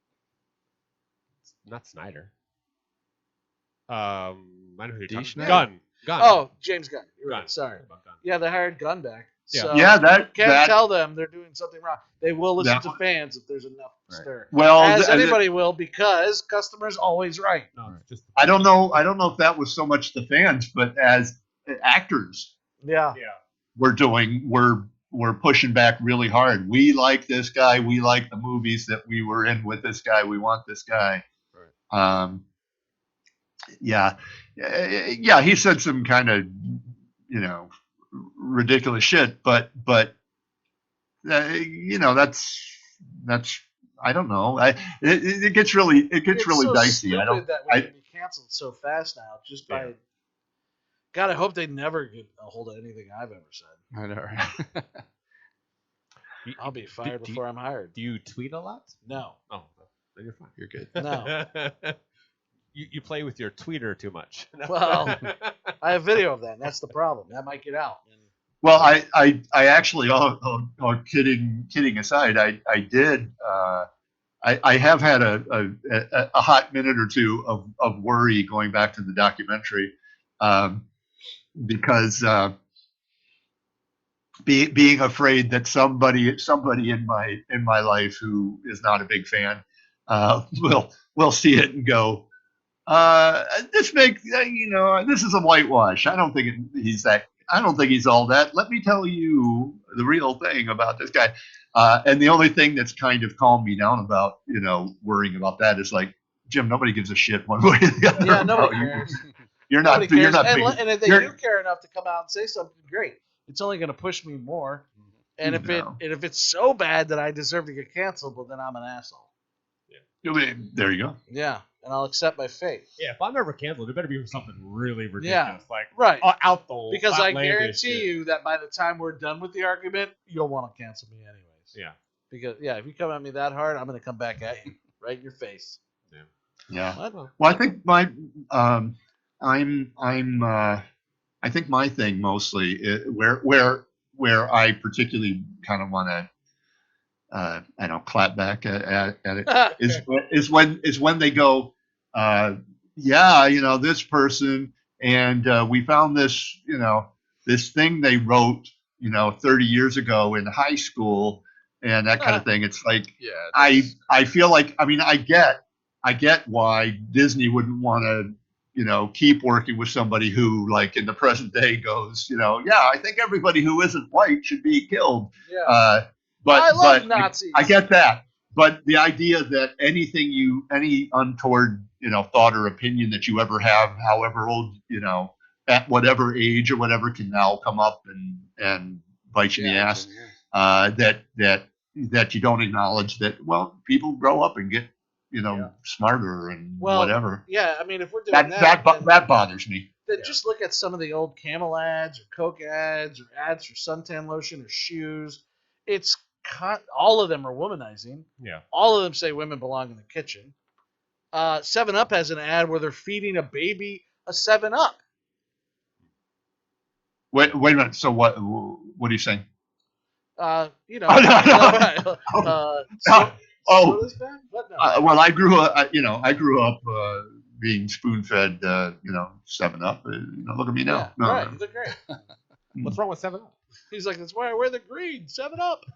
Not Snyder. I know who you're D. talking Schneider? about. Gunn. Oh, James Gunn. You're Gunn. right. Sorry. About Gunn. Yeah, they hired Gunn back. Yeah. So Yeah, that can't that tell them they're doing something wrong. They will listen That to one- fans if there's enough Right. stir. well, As th- anybody will, because customers always right. No, it's just. I don't know if that was so much the fans, but as actors Yeah. Yeah. we're pushing back really hard. We like this guy. We like the movies that we were in with this guy. We want this guy. Right. Yeah. He said some kind of ridiculous shit, but that's I don't know. It gets really It's really so dicey. stupid I don't. that we can be canceled so fast now just by. Yeah. God, I hope they never get a hold of anything I've ever said. I know. Right? I'll be fired before I'm hired. Do you tweet a lot? No. Oh, then you're fine. You're good. No. You play with your tweeter too much. Well, I have video of that, and that's the problem. That might get out. And Well, I actually, all kidding aside, I did. I have had a hot minute or two of worry going back to the documentary, because being afraid that somebody in my life who is not a big fan will see it and go, this is a whitewash. I don't think he's all that. Let me tell you the real thing about this guy. And the only thing that's kind of calmed me down about, worrying about that is like, Jim, nobody gives a shit one way or the other. yeah, nobody about you. cares. You're Nobody not. You're cares. not. And, big- and if they you're- do care enough to come out and say something, great. It's only going to push me more. And No. if it's so bad that I deserve to get canceled, well, then I'm an asshole. There you go. Yeah, and I'll accept my fate. Yeah, if I'm ever canceled, it better be for something really ridiculous, Yeah. like Right. out the Because I outlandish guarantee shit. you that by the time we're done with the argument, you'll want to cancel me anyways. Yeah. Because if you come at me that hard, I'm going to come back at you right in your face. Yeah. What? Well, I think I think my thing mostly where I particularly kind of want I don't clap back at it is when they go, yeah, this person, and we found this, this thing they wrote, 30 years ago in high school, and that kind of thing. It's like, I feel like, I mean, I get why Disney wouldn't want to, keep working with somebody who, like, in the present day goes, yeah, I think everybody who isn't white should be killed. Yeah. But I love Nazis. I get that. But the idea that any untoward, thought or opinion that you ever have, however old, at whatever age or whatever, can now come up and bite you in the ass. That you don't acknowledge that, well, people grow up and get, smarter and whatever. Yeah, I mean, if we're doing that bothers me. Then just look at some of the old Camel ads or Coke ads or ads for suntan lotion or shoes. It's all of them are womanizing. Yeah. All of them say women belong in the kitchen. 7-Up has an ad where they're feeding a baby a 7-Up. Wait a minute. So what are you saying? Well, I grew up being spoon-fed, 7-Up. Look at me now. Yeah, right, you look great. What's wrong with 7-Up? He's like, that's why I wear the green 7-Up.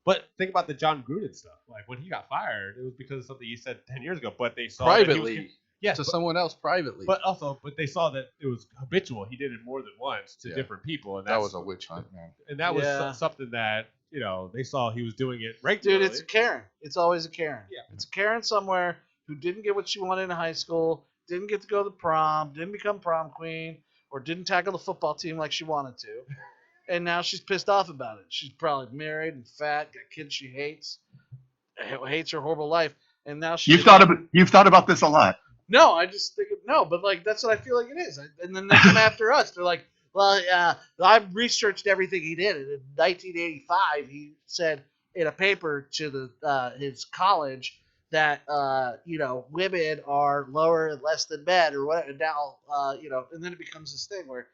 But think about the John Gruden stuff. Like, when he got fired, it was because of something he said 10 years ago. But they saw privately. Yes, to someone else privately. But they saw that it was habitual. He did it more than once to different people, and that was a witch hunt, man. And that was something that they saw he was doing it regularly. Dude, it's a Karen. It's always a Karen. Yeah, it's a Karen somewhere who didn't get what she wanted in high school, didn't get to go to the prom, didn't become prom queen, or didn't tackle the football team like she wanted to, and now she's pissed off about it. She's probably married and fat, got kids she hates her horrible life, and now she's... You've thought about this a lot. No, I just think but like that's what I feel like it is. And then they come after us. They're like, well, I've researched everything he did. And in 1985, he said in a paper to his college that women are lower and less than men or whatever. And now and then it becomes this thing where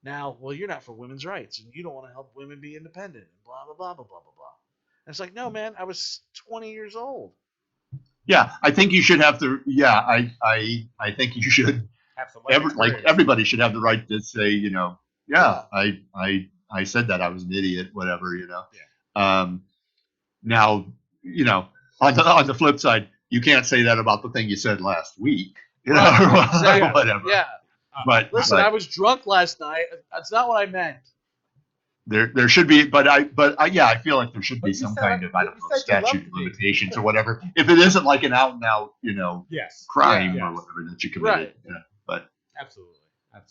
now, well, you're not for women's rights and you don't want to help women be independent and blah blah blah blah blah blah blah. And it's like, no, man, I was 20 years old. Yeah, I think you should have to. Yeah, I think you should. Have some everybody should have the right to say, I said that I was an idiot, whatever, Yeah. Now, on the flip side, you can't say that about the thing you said last week, whatever. Yeah. But listen, I was drunk last night. That's not what I meant. There should be, but I feel like there should be some kind of, I don't know, statute of limitations or whatever. If it isn't like an out and out, crime or whatever that you committed. Right. But absolutely.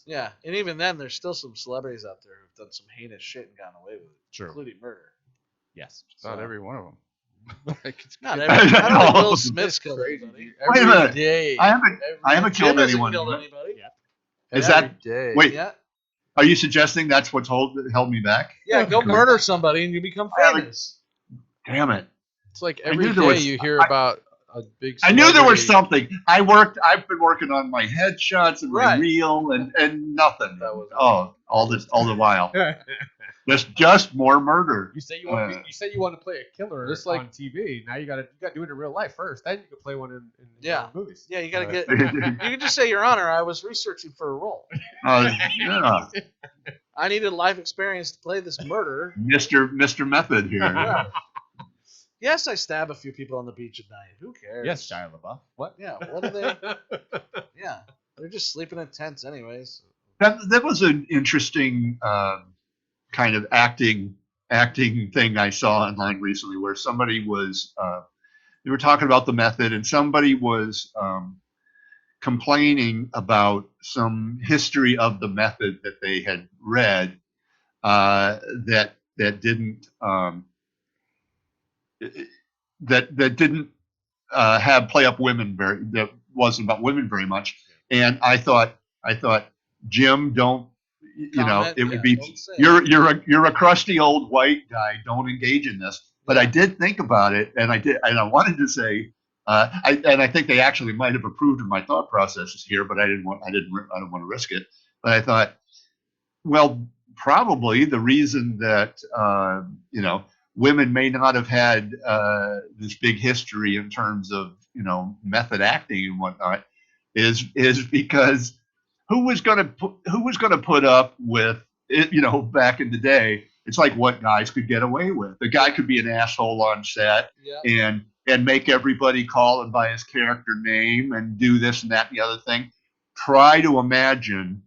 Yeah, and even then, there's still some celebrities out there who've done some heinous shit and gotten away with it, including murder. Yes, not every one of them. Not every. I don't think Will Smith's killed anybody. Wait a minute. Day. I haven't killed anyone. Yeah. Is that day. Wait? Yeah. Are you suggesting that's what's held me back? Yeah, go murder somebody and you become famous. Damn it! It's like every day you hear about a big. I knew there was something. I've been working on my headshots and my reel and nothing. That was all the while. Just more murder. You say you want to play a killer on TV. Now you got to do it in real life first. Then you can play one in movies. Yeah, you got to get. You can just say, Your Honor, I was researching for a role. Yeah. I needed life experience to play this murder. Mr. Method here. Yeah. Yes, I stab a few people on the beach at night. Who cares? Yes, Shia LaBeouf. What? Yeah. What are they? Yeah, they're just sleeping in tents, anyways. That was an interesting. Kind of acting thing I saw online recently, where somebody was they were talking about the method, and somebody was complaining about some history of the method that they had read that didn't have play up women that wasn't about women very much. And I thought, Jim, don't. It would be you're a crusty old white guy. Don't engage in this. But I did think about it, and I wanted to say, I think they actually might have approved of my thought processes here, but I don't want to risk it. But I thought, well, probably the reason that women may not have had this big history in terms of method acting and whatnot is because who was going to put up with it? Back in the day, it's like what guys could get away with. The guy could be an asshole on set and make everybody call him by his character name and do this and that and the other thing. Try to imagine,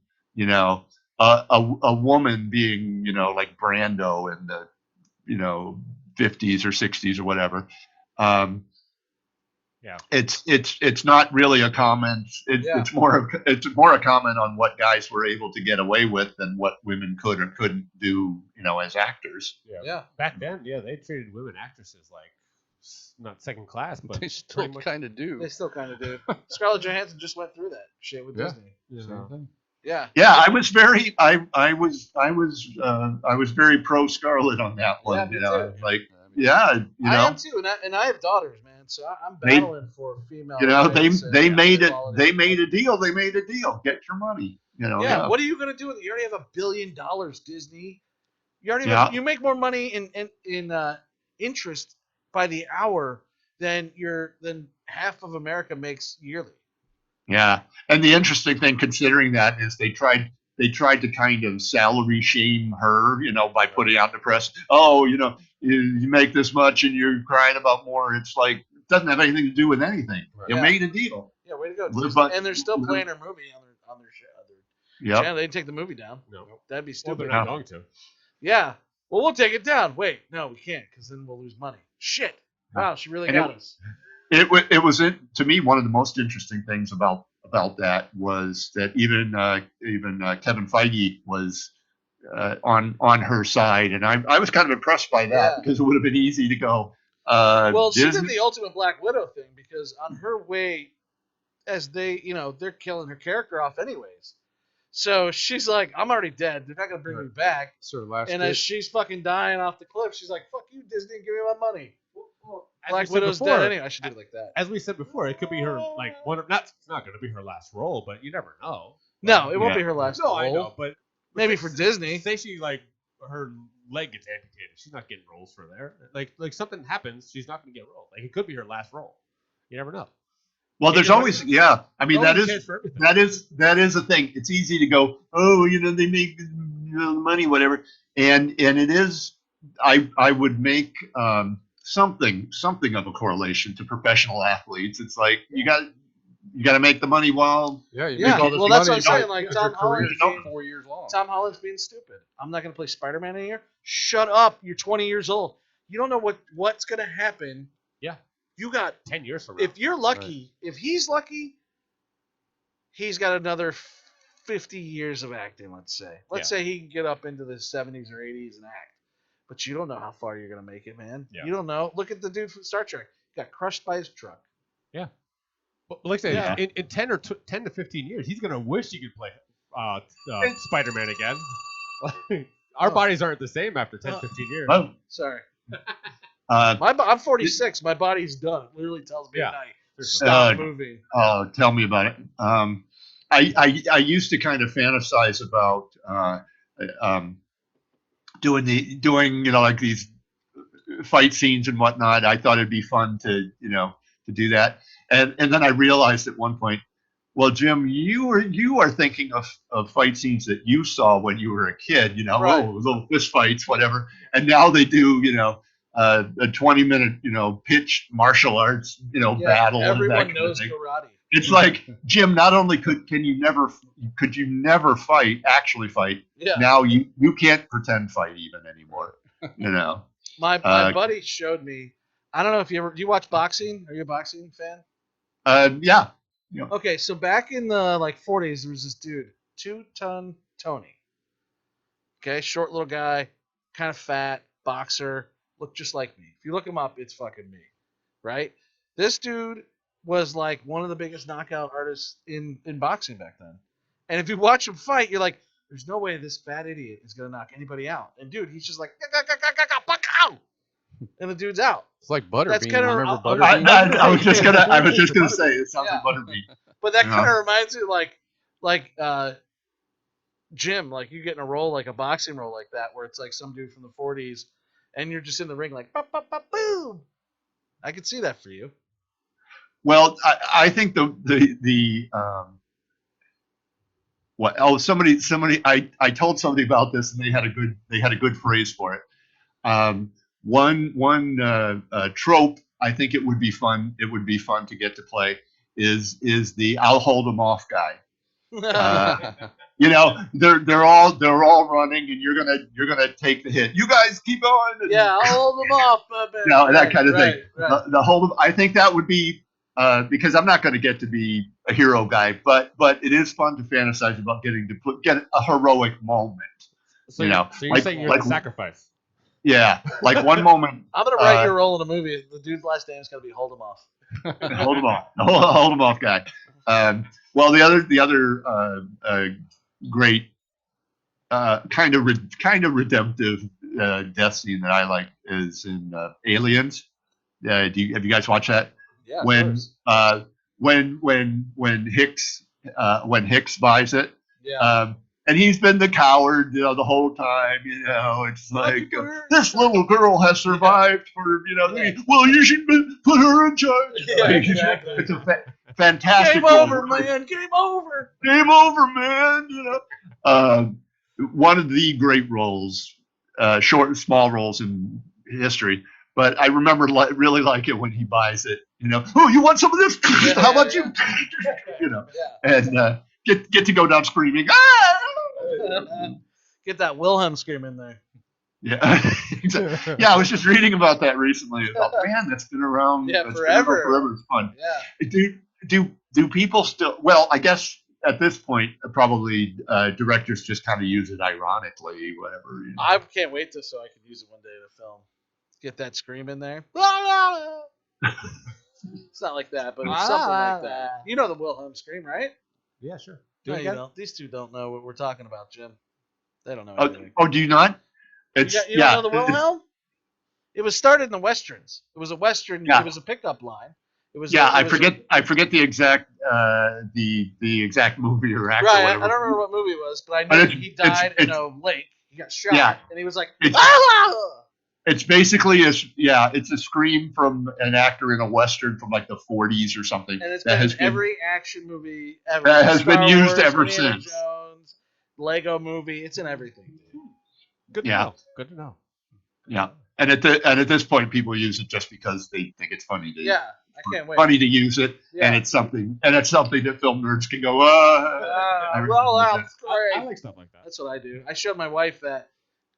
a woman being, like Brando in the 50s or 60s or whatever. It's not really a comment. It's more a comment on what guys were able to get away with than what women could or couldn't do, as actors. Yeah. Back then, they treated women actresses like not second class, but they still kind of do. They still kind of do. Scarlett Johansson just went through that shit with Disney. Yeah. Yeah. I was very very pro Scarlett on that one. I am too, and I have daughters, man. So I'm battling for female. They made a deal. Get your money. Yeah. What are you gonna do with it? You already have $1 billion, Disney. You already you make more money in interest by the hour than half of America makes yearly. Yeah, and the interesting thing, considering that, is they tried to kind of salary shame her, by putting out in the press, you make this much and you're crying about more. It's like, it doesn't have anything to do with anything. Right. You made a deal. Yeah, way to go. And they're still playing her movie on their show. Yeah, they didn't take the movie down. No, that'd be stupid. Well, they're not going to. Yeah. Well, we'll take it down. Wait, no, we can't, because then we'll lose money. Shit. Wow, she really got us. It was to me, one of the most interesting things about that was that even Kevin Feige was on her side, and I was kind of impressed by that because it would have been easy to go. Well, she did the ultimate Black Widow thing, because on her way, as they're killing her character off anyways. So she's like, I'm already dead. They're not gonna bring me back. Sort of last. And as she's fucking dying off the cliff, she's like, "Fuck you, Disney, give me my money." Black Widow's dead anyway. I should do it like that. As we said before, it could be her it's not going to be her last role, but you never know. No, it won't be her last role. I know, but maybe for Disney. Say she her leg gets amputated, she's not getting roles for there. Like something happens, she's not going to get a role. Like it could be her last role. You never know. Well, there's always I mean that is a thing. It's easy to go, they make money, whatever, and it is. I would make something of a correlation to professional athletes. It's like you got to make the money while well, that's what I'm saying. Like Tom Holland, 4 years long. Tom Holland's being stupid. I'm not going to play Spider-Man in a year. Shut up! You're 20 years old. You don't know what's going to happen. Yeah. You got 10 years from now. If you're lucky, if he's lucky, he's got another 50 years of acting, let's say. Let's say he can get up into the 70s or 80s and act. But you don't know how far you're going to make it, man. Yeah. You don't know. Look at the dude from Star Trek. He got crushed by his truck. Yeah. But like I say, in 10 to 15 years, he's going to wish he could play Spider-Man again. Our bodies aren't the same after 10, 15 years. Oh. Sorry. I'm 46. My body's done. It literally tells me at night, stop moving. Oh, tell me about it. I used to kind of fantasize about doing like these fight scenes and whatnot. I thought it'd be fun to do that, and then I realized at one point, well, Jim, you are thinking of fight scenes that you saw when you were a kid, right. Little fist fights, whatever, and now they do a 20-minute pitched martial arts battle. Everyone knows karate. It's like, Jim, not only could you never actually fight. Yeah. Now you can't pretend fight even anymore. My buddy showed me. I don't know if do you watch boxing? Are you a boxing fan? Yeah. Okay, so back in the 40s, there was this dude, 2-ton Tony. Okay, short little guy, kind of fat, boxer, looked just like me. If you look him up, it's fucking me, right? This dude was like one of the biggest knockout artists in boxing back then. And if you watch him fight, you're like, there's no way this fat idiot is going to knock anybody out. And dude, he's just like, and the dude's out. It's like Butterbean. That's kind of, remember Butterbean? I was just gonna say it sounds like Butterbean. But that kind of reminds me like Jim, like you get in a role, like a boxing role like that, where it's like some dude from the 40s, and you're just in the ring like, pop, pop, pop, boom. I could see that for you. Well, I think somebody I told somebody about this and they had a good phrase for it. One trope I think it would be fun to get to play is the I'll hold them off guy. They're all running and you're gonna take the hit. You guys keep going. Yeah, I'll hold them off. That kind of thing. Right. The hold them. I think that would be because I'm not going to get to be a hero guy, but it is fun to fantasize about getting to get a heroic moment. So you're saying you're the sacrifice. Yeah, like one moment. I'm gonna write your role in a movie. The dude's last name is gonna be Hold Him Off. Hold him off. Hold him off, guy. Well, the other great kind of redemptive death scene that I like is in Aliens. Have you guys watched that? Yeah. When Hicks buys it. Yeah. And he's been the coward, the whole time. It's like this little girl has survived for, well, you should put her in charge. Yeah, exactly. It's a fantastic. Game over, man. Game over. Game over, man. One of the great roles, small roles in history. But I remember really like it when he buys it. Oh, you want some of this? How about you? And get to go down screaming. Ah! Get that Wilhelm scream in there. Yeah, yeah. I was just reading about that recently. Man, that's been around. Yeah, forever. Forever. It's fun. Yeah. Do people still? Well, I guess at this point, probably directors just kind of use it ironically, whatever. I can't wait so I can use it one day in a film. Get that scream in there. It's not like that, but it's something like that. You know the Wilhelm scream, right? Yeah, sure. No, you don't. These two don't know what we're talking about, Jim. They don't know Oh, anything. do you not? You don't know the Wilhelm? It was started in the westerns. It was a western. Yeah. It was a pickup line. It was. I forget the exact the exact movie or actor. Right, whatever. I don't remember what movie it was, but I knew he died in a lake. He got shot, and he was like, It's basically it's a scream from an actor in a western from like the 40s or something. And it's been in every action movie ever. That has been used Wars, ever Indiana since. Jones, Lego movie. It's in everything, dude. Good to know. Good to know. Yeah, and at this point, people use it just because they think it's funny. I can't wait. Funny to use it, and it's something that film nerds can go. I like stuff like that. That's what I do. I showed my wife that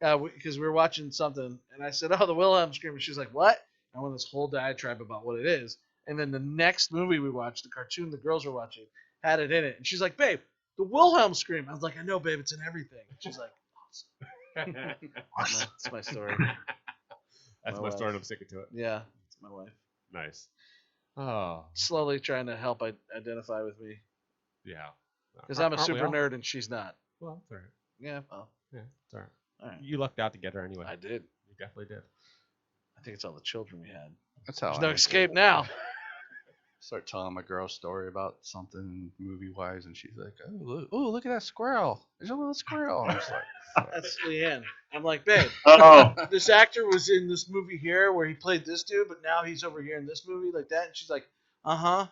because we were watching something, and I said, "Oh, the Wilhelm scream." And she's like, "What?" I went this whole diatribe about what it is, and then the next movie we watched, the cartoon the girls were watching, had it in it, and she's like, "Babe, the Wilhelm scream." I was like, "I know, babe, it's in everything." And she's like, "Awesome." That's my story. That's my story, and I'm sticking to it. Yeah, it's my wife. Nice. Oh. Slowly trying to help identify with me. Yeah. Because I'm a super nerd and she's not. Well, that's all right. Yeah, well. Yeah, it's all right. All right. You lucked out to get her anyway. I did. You definitely did. I think it's all the children we had. That's how. There's no escape now. Start telling my girl a story about something movie wise, and she's like, "Oh, look at that squirrel! There's a little squirrel." I'm just like, that's Leanne. I'm like, babe, this actor was in this movie here where he played this dude, but now he's over here in this movie like that. And she's like, "Uh-huh."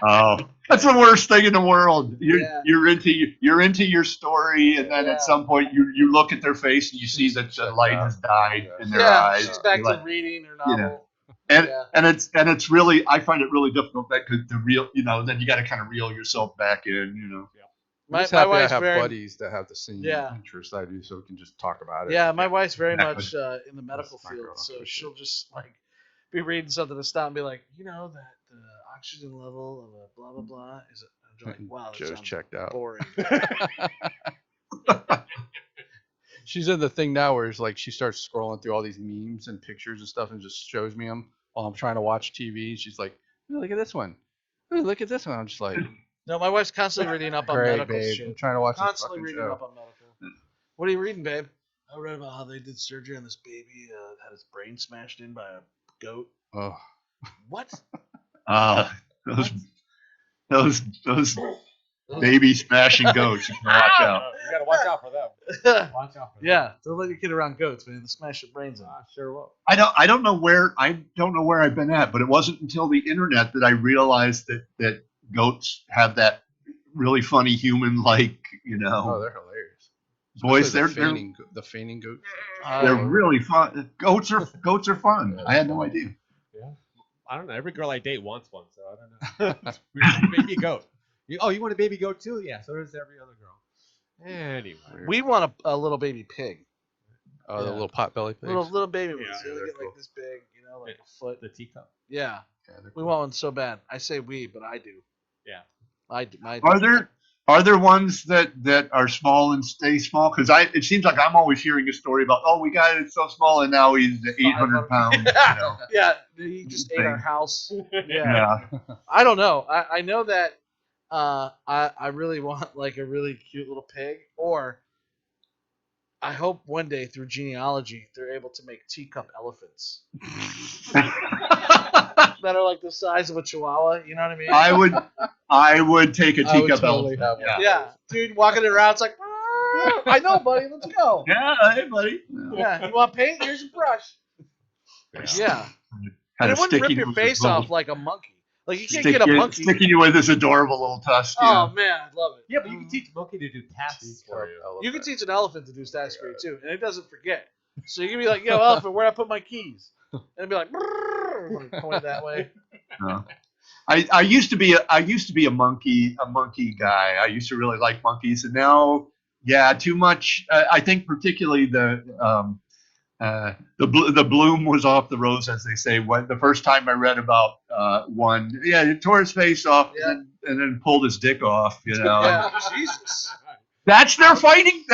Oh, that's the worst thing in the world. You're into your story, and then at some point you look at their face and you see that the light has died in their eyes. She's back to reading her novel. And it's really, I find it really difficult that then you got to kind of reel yourself back in. My wife's have buddies that have the same interest I do, so we can just talk about it. Yeah, my wife's very much in the medical field, so she'll just like be reading something and stop and be like, that the oxygen level of a blah blah blah is. I'm like, wow, that Joe's checked out. Boring. She's in the thing now where it's like she starts scrolling through all these memes and pictures and stuff and just shows me them while I'm trying to watch TV. She's like, "Ooh, look at this one. Ooh, look at this one." I'm just like, no, my wife's constantly reading up on medical babe. shit. I'm trying to watch constantly this reading show. up on medical. What are you reading, babe? I read about how they did surgery on this baby had his brain smashed in by a goat. Oh, what? Those Baby smashing goats. You can watch out. You gotta watch out for them. Watch out for them. Yeah, don't let your kid around goats, man. They'll smash your brains out. Sure will. I don't know where I've been at, but it wasn't until the internet that I realized that goats have that really funny human-like, Oh, they're hilarious. voice. Especially the feigning goat. They're really fun. Goats are fun. Yeah, I had no idea. Yeah. I don't know. Every girl I date wants one, so I don't know. Baby goat. You want a baby goat too? Yeah, so does every other girl. Anyway. We want a little baby pig. Oh, the little pot-belly pigs. Little baby ones. Yeah, They they're get cool. like this big, like a foot. The teacup. Yeah. Yeah, they're We cool. want one so bad. I say we, but I do. Yeah. I do. Are there ones that are small and stay small? Because it seems like I'm always hearing a story about, oh, we got it so small and now he's 800 pounds. Yeah, he just ate our house. Yeah. Yeah. I don't know. I know that I really want like a really cute little pig, or I hope one day through genealogy they're able to make teacup elephants that are like the size of a chihuahua. You know what I mean? I would take a I would teacup totally elephant. have one. Yeah, dude, walking around, it's like, "Ah, I know, buddy. Let's go. Yeah, hey, buddy. Yeah, you want paint? Here's a brush. Yeah, and it wouldn't rip your face off like a monkey. Like you can't get a monkey. Sticking you with this adorable little tusk. Oh man, I love it. Yeah, but you can teach a monkey to do tasks for you. You can teach an elephant to do stats for you too, and it doesn't forget. So you can be like, "Yo, elephant, where I put my keys?" And it'd be like, "Brrr," point that way. No. I used to be a monkey guy. I used to really like monkeys, and now, yeah, too much. I think particularly the bloom was off the rose, as they say. When the first time I read about one, yeah, he tore his face off and then pulled his dick off. Yeah, Jesus. That's their fighting.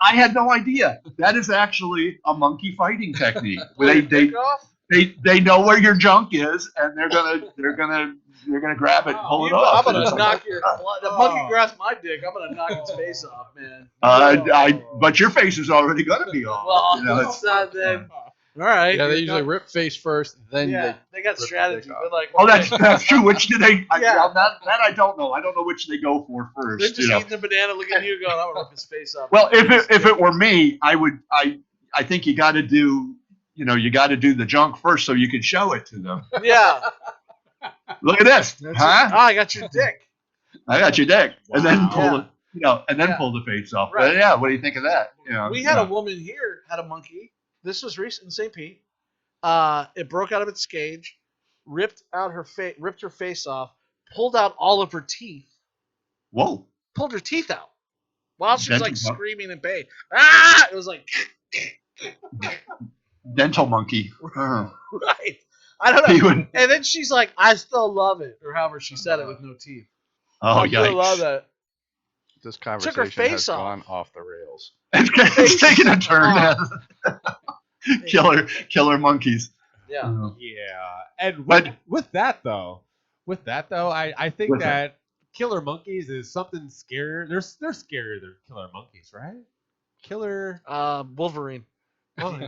I had no idea. That is actually a monkey fighting technique. They know where your junk is, and they're gonna grab it and pull it off. I'm gonna knock the monkey grabs my dick. I'm gonna knock its face off, man. But your face is already gonna be off. Well, it's not then. All right. Yeah, they usually rip face first, then they got strategy. But like, oh, that's true. Which do they? Yeah. That I don't know. I don't know which they go for first. they're just eating a banana, looking at you, going, "I'm gonna rip his face off." Well, if it were me, I think you got to do the junk first so you can show it to them. Yeah. Look at this, huh? Oh, I got your dick. I got your dick, and then Wow. pull the face off. Right. But yeah, what do you think of that? We had a woman here had a monkey. This was recent in St. Pete. It broke out of its cage, ripped her face off, pulled out all of her teeth. Whoa! Pulled her teeth out while she was like Dental- screaming in pain. Ah! It was like Dental monkey. Oh. right. I don't know. And then she's like, "I still love it," or however she said it with no teeth. Oh, I still yikes! love it. This Took her conversation face has off. gone off the rails. It's taking a turn. Killer monkeys. Yeah. Yeah, and But- with that though, I think With that killer monkeys is something scarier. They're scarier than killer monkeys, right? Killer. Wolverine.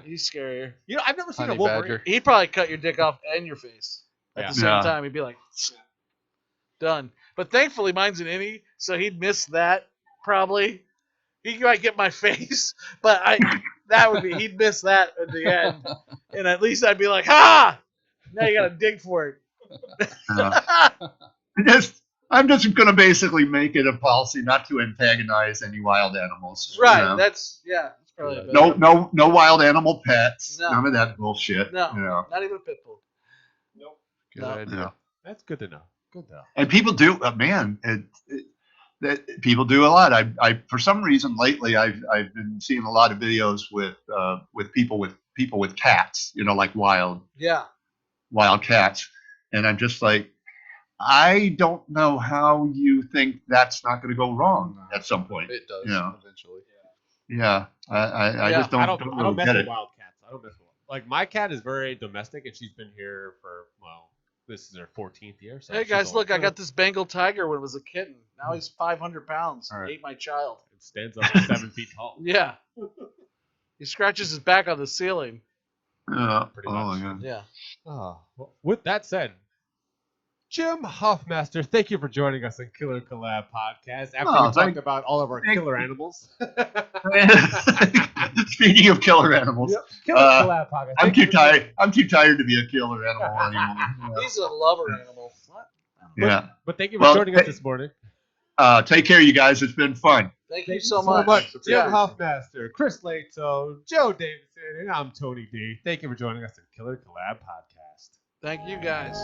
He's scarier. I've never seen Honey a Wolverine. badger. He'd probably cut your dick off and your face at the same Yeah. time. He'd be like, done. But thankfully, mine's an innie, so he'd miss that probably. He might get my face, but he'd miss that at the end, and at least I'd be like, "Ha! Now you gotta dig for it." I'm just going to basically make it a policy not to antagonize any wild animals. Right. That's probably a better. No wild animal pets. No. None of that bullshit. No. You know. Not even a pit bull. Nope. Good No. idea. No. That's good to know. Good to know. And people do, people do a lot. I for some reason lately I've been seeing a lot of videos with people with cats. Like wild cats, and I'm just like, I don't know how you think that's not going to go wrong at some point. It does eventually. Yeah, I just don't. I don't really mess get with it. wild cats. I don't mess with like my cat is very domestic, and she's been here for this is her 14th year. So Hey she's guys, old. look! I got this Bengal tiger when it was a kitten. Now he's 500 pounds. All right. Ate my child. It stands up to 7 feet tall. Yeah. He scratches his back on the ceiling. Yeah. Pretty Oh much. my god. Yeah. Oh, well, with that said, Jim Hoffmaster, thank you for joining us on Killer Collab Podcast after Oh, we talked about all of our killer animals. Speaking of killer animals, Yep, Killer Collab Podcast. I'm Thank you too for joining tired. I'm too tired to be a killer animal anymore. He's a lover animal. What? Yeah. But thank you for joining us this morning. Take care, you guys. It's been fun. Thank you so much. Jim Yeah. Hoffmaster, Chris Lato, Joe Davidson, and I'm Tony D. Thank you for joining us on Killer Collab Podcast. Thank you guys.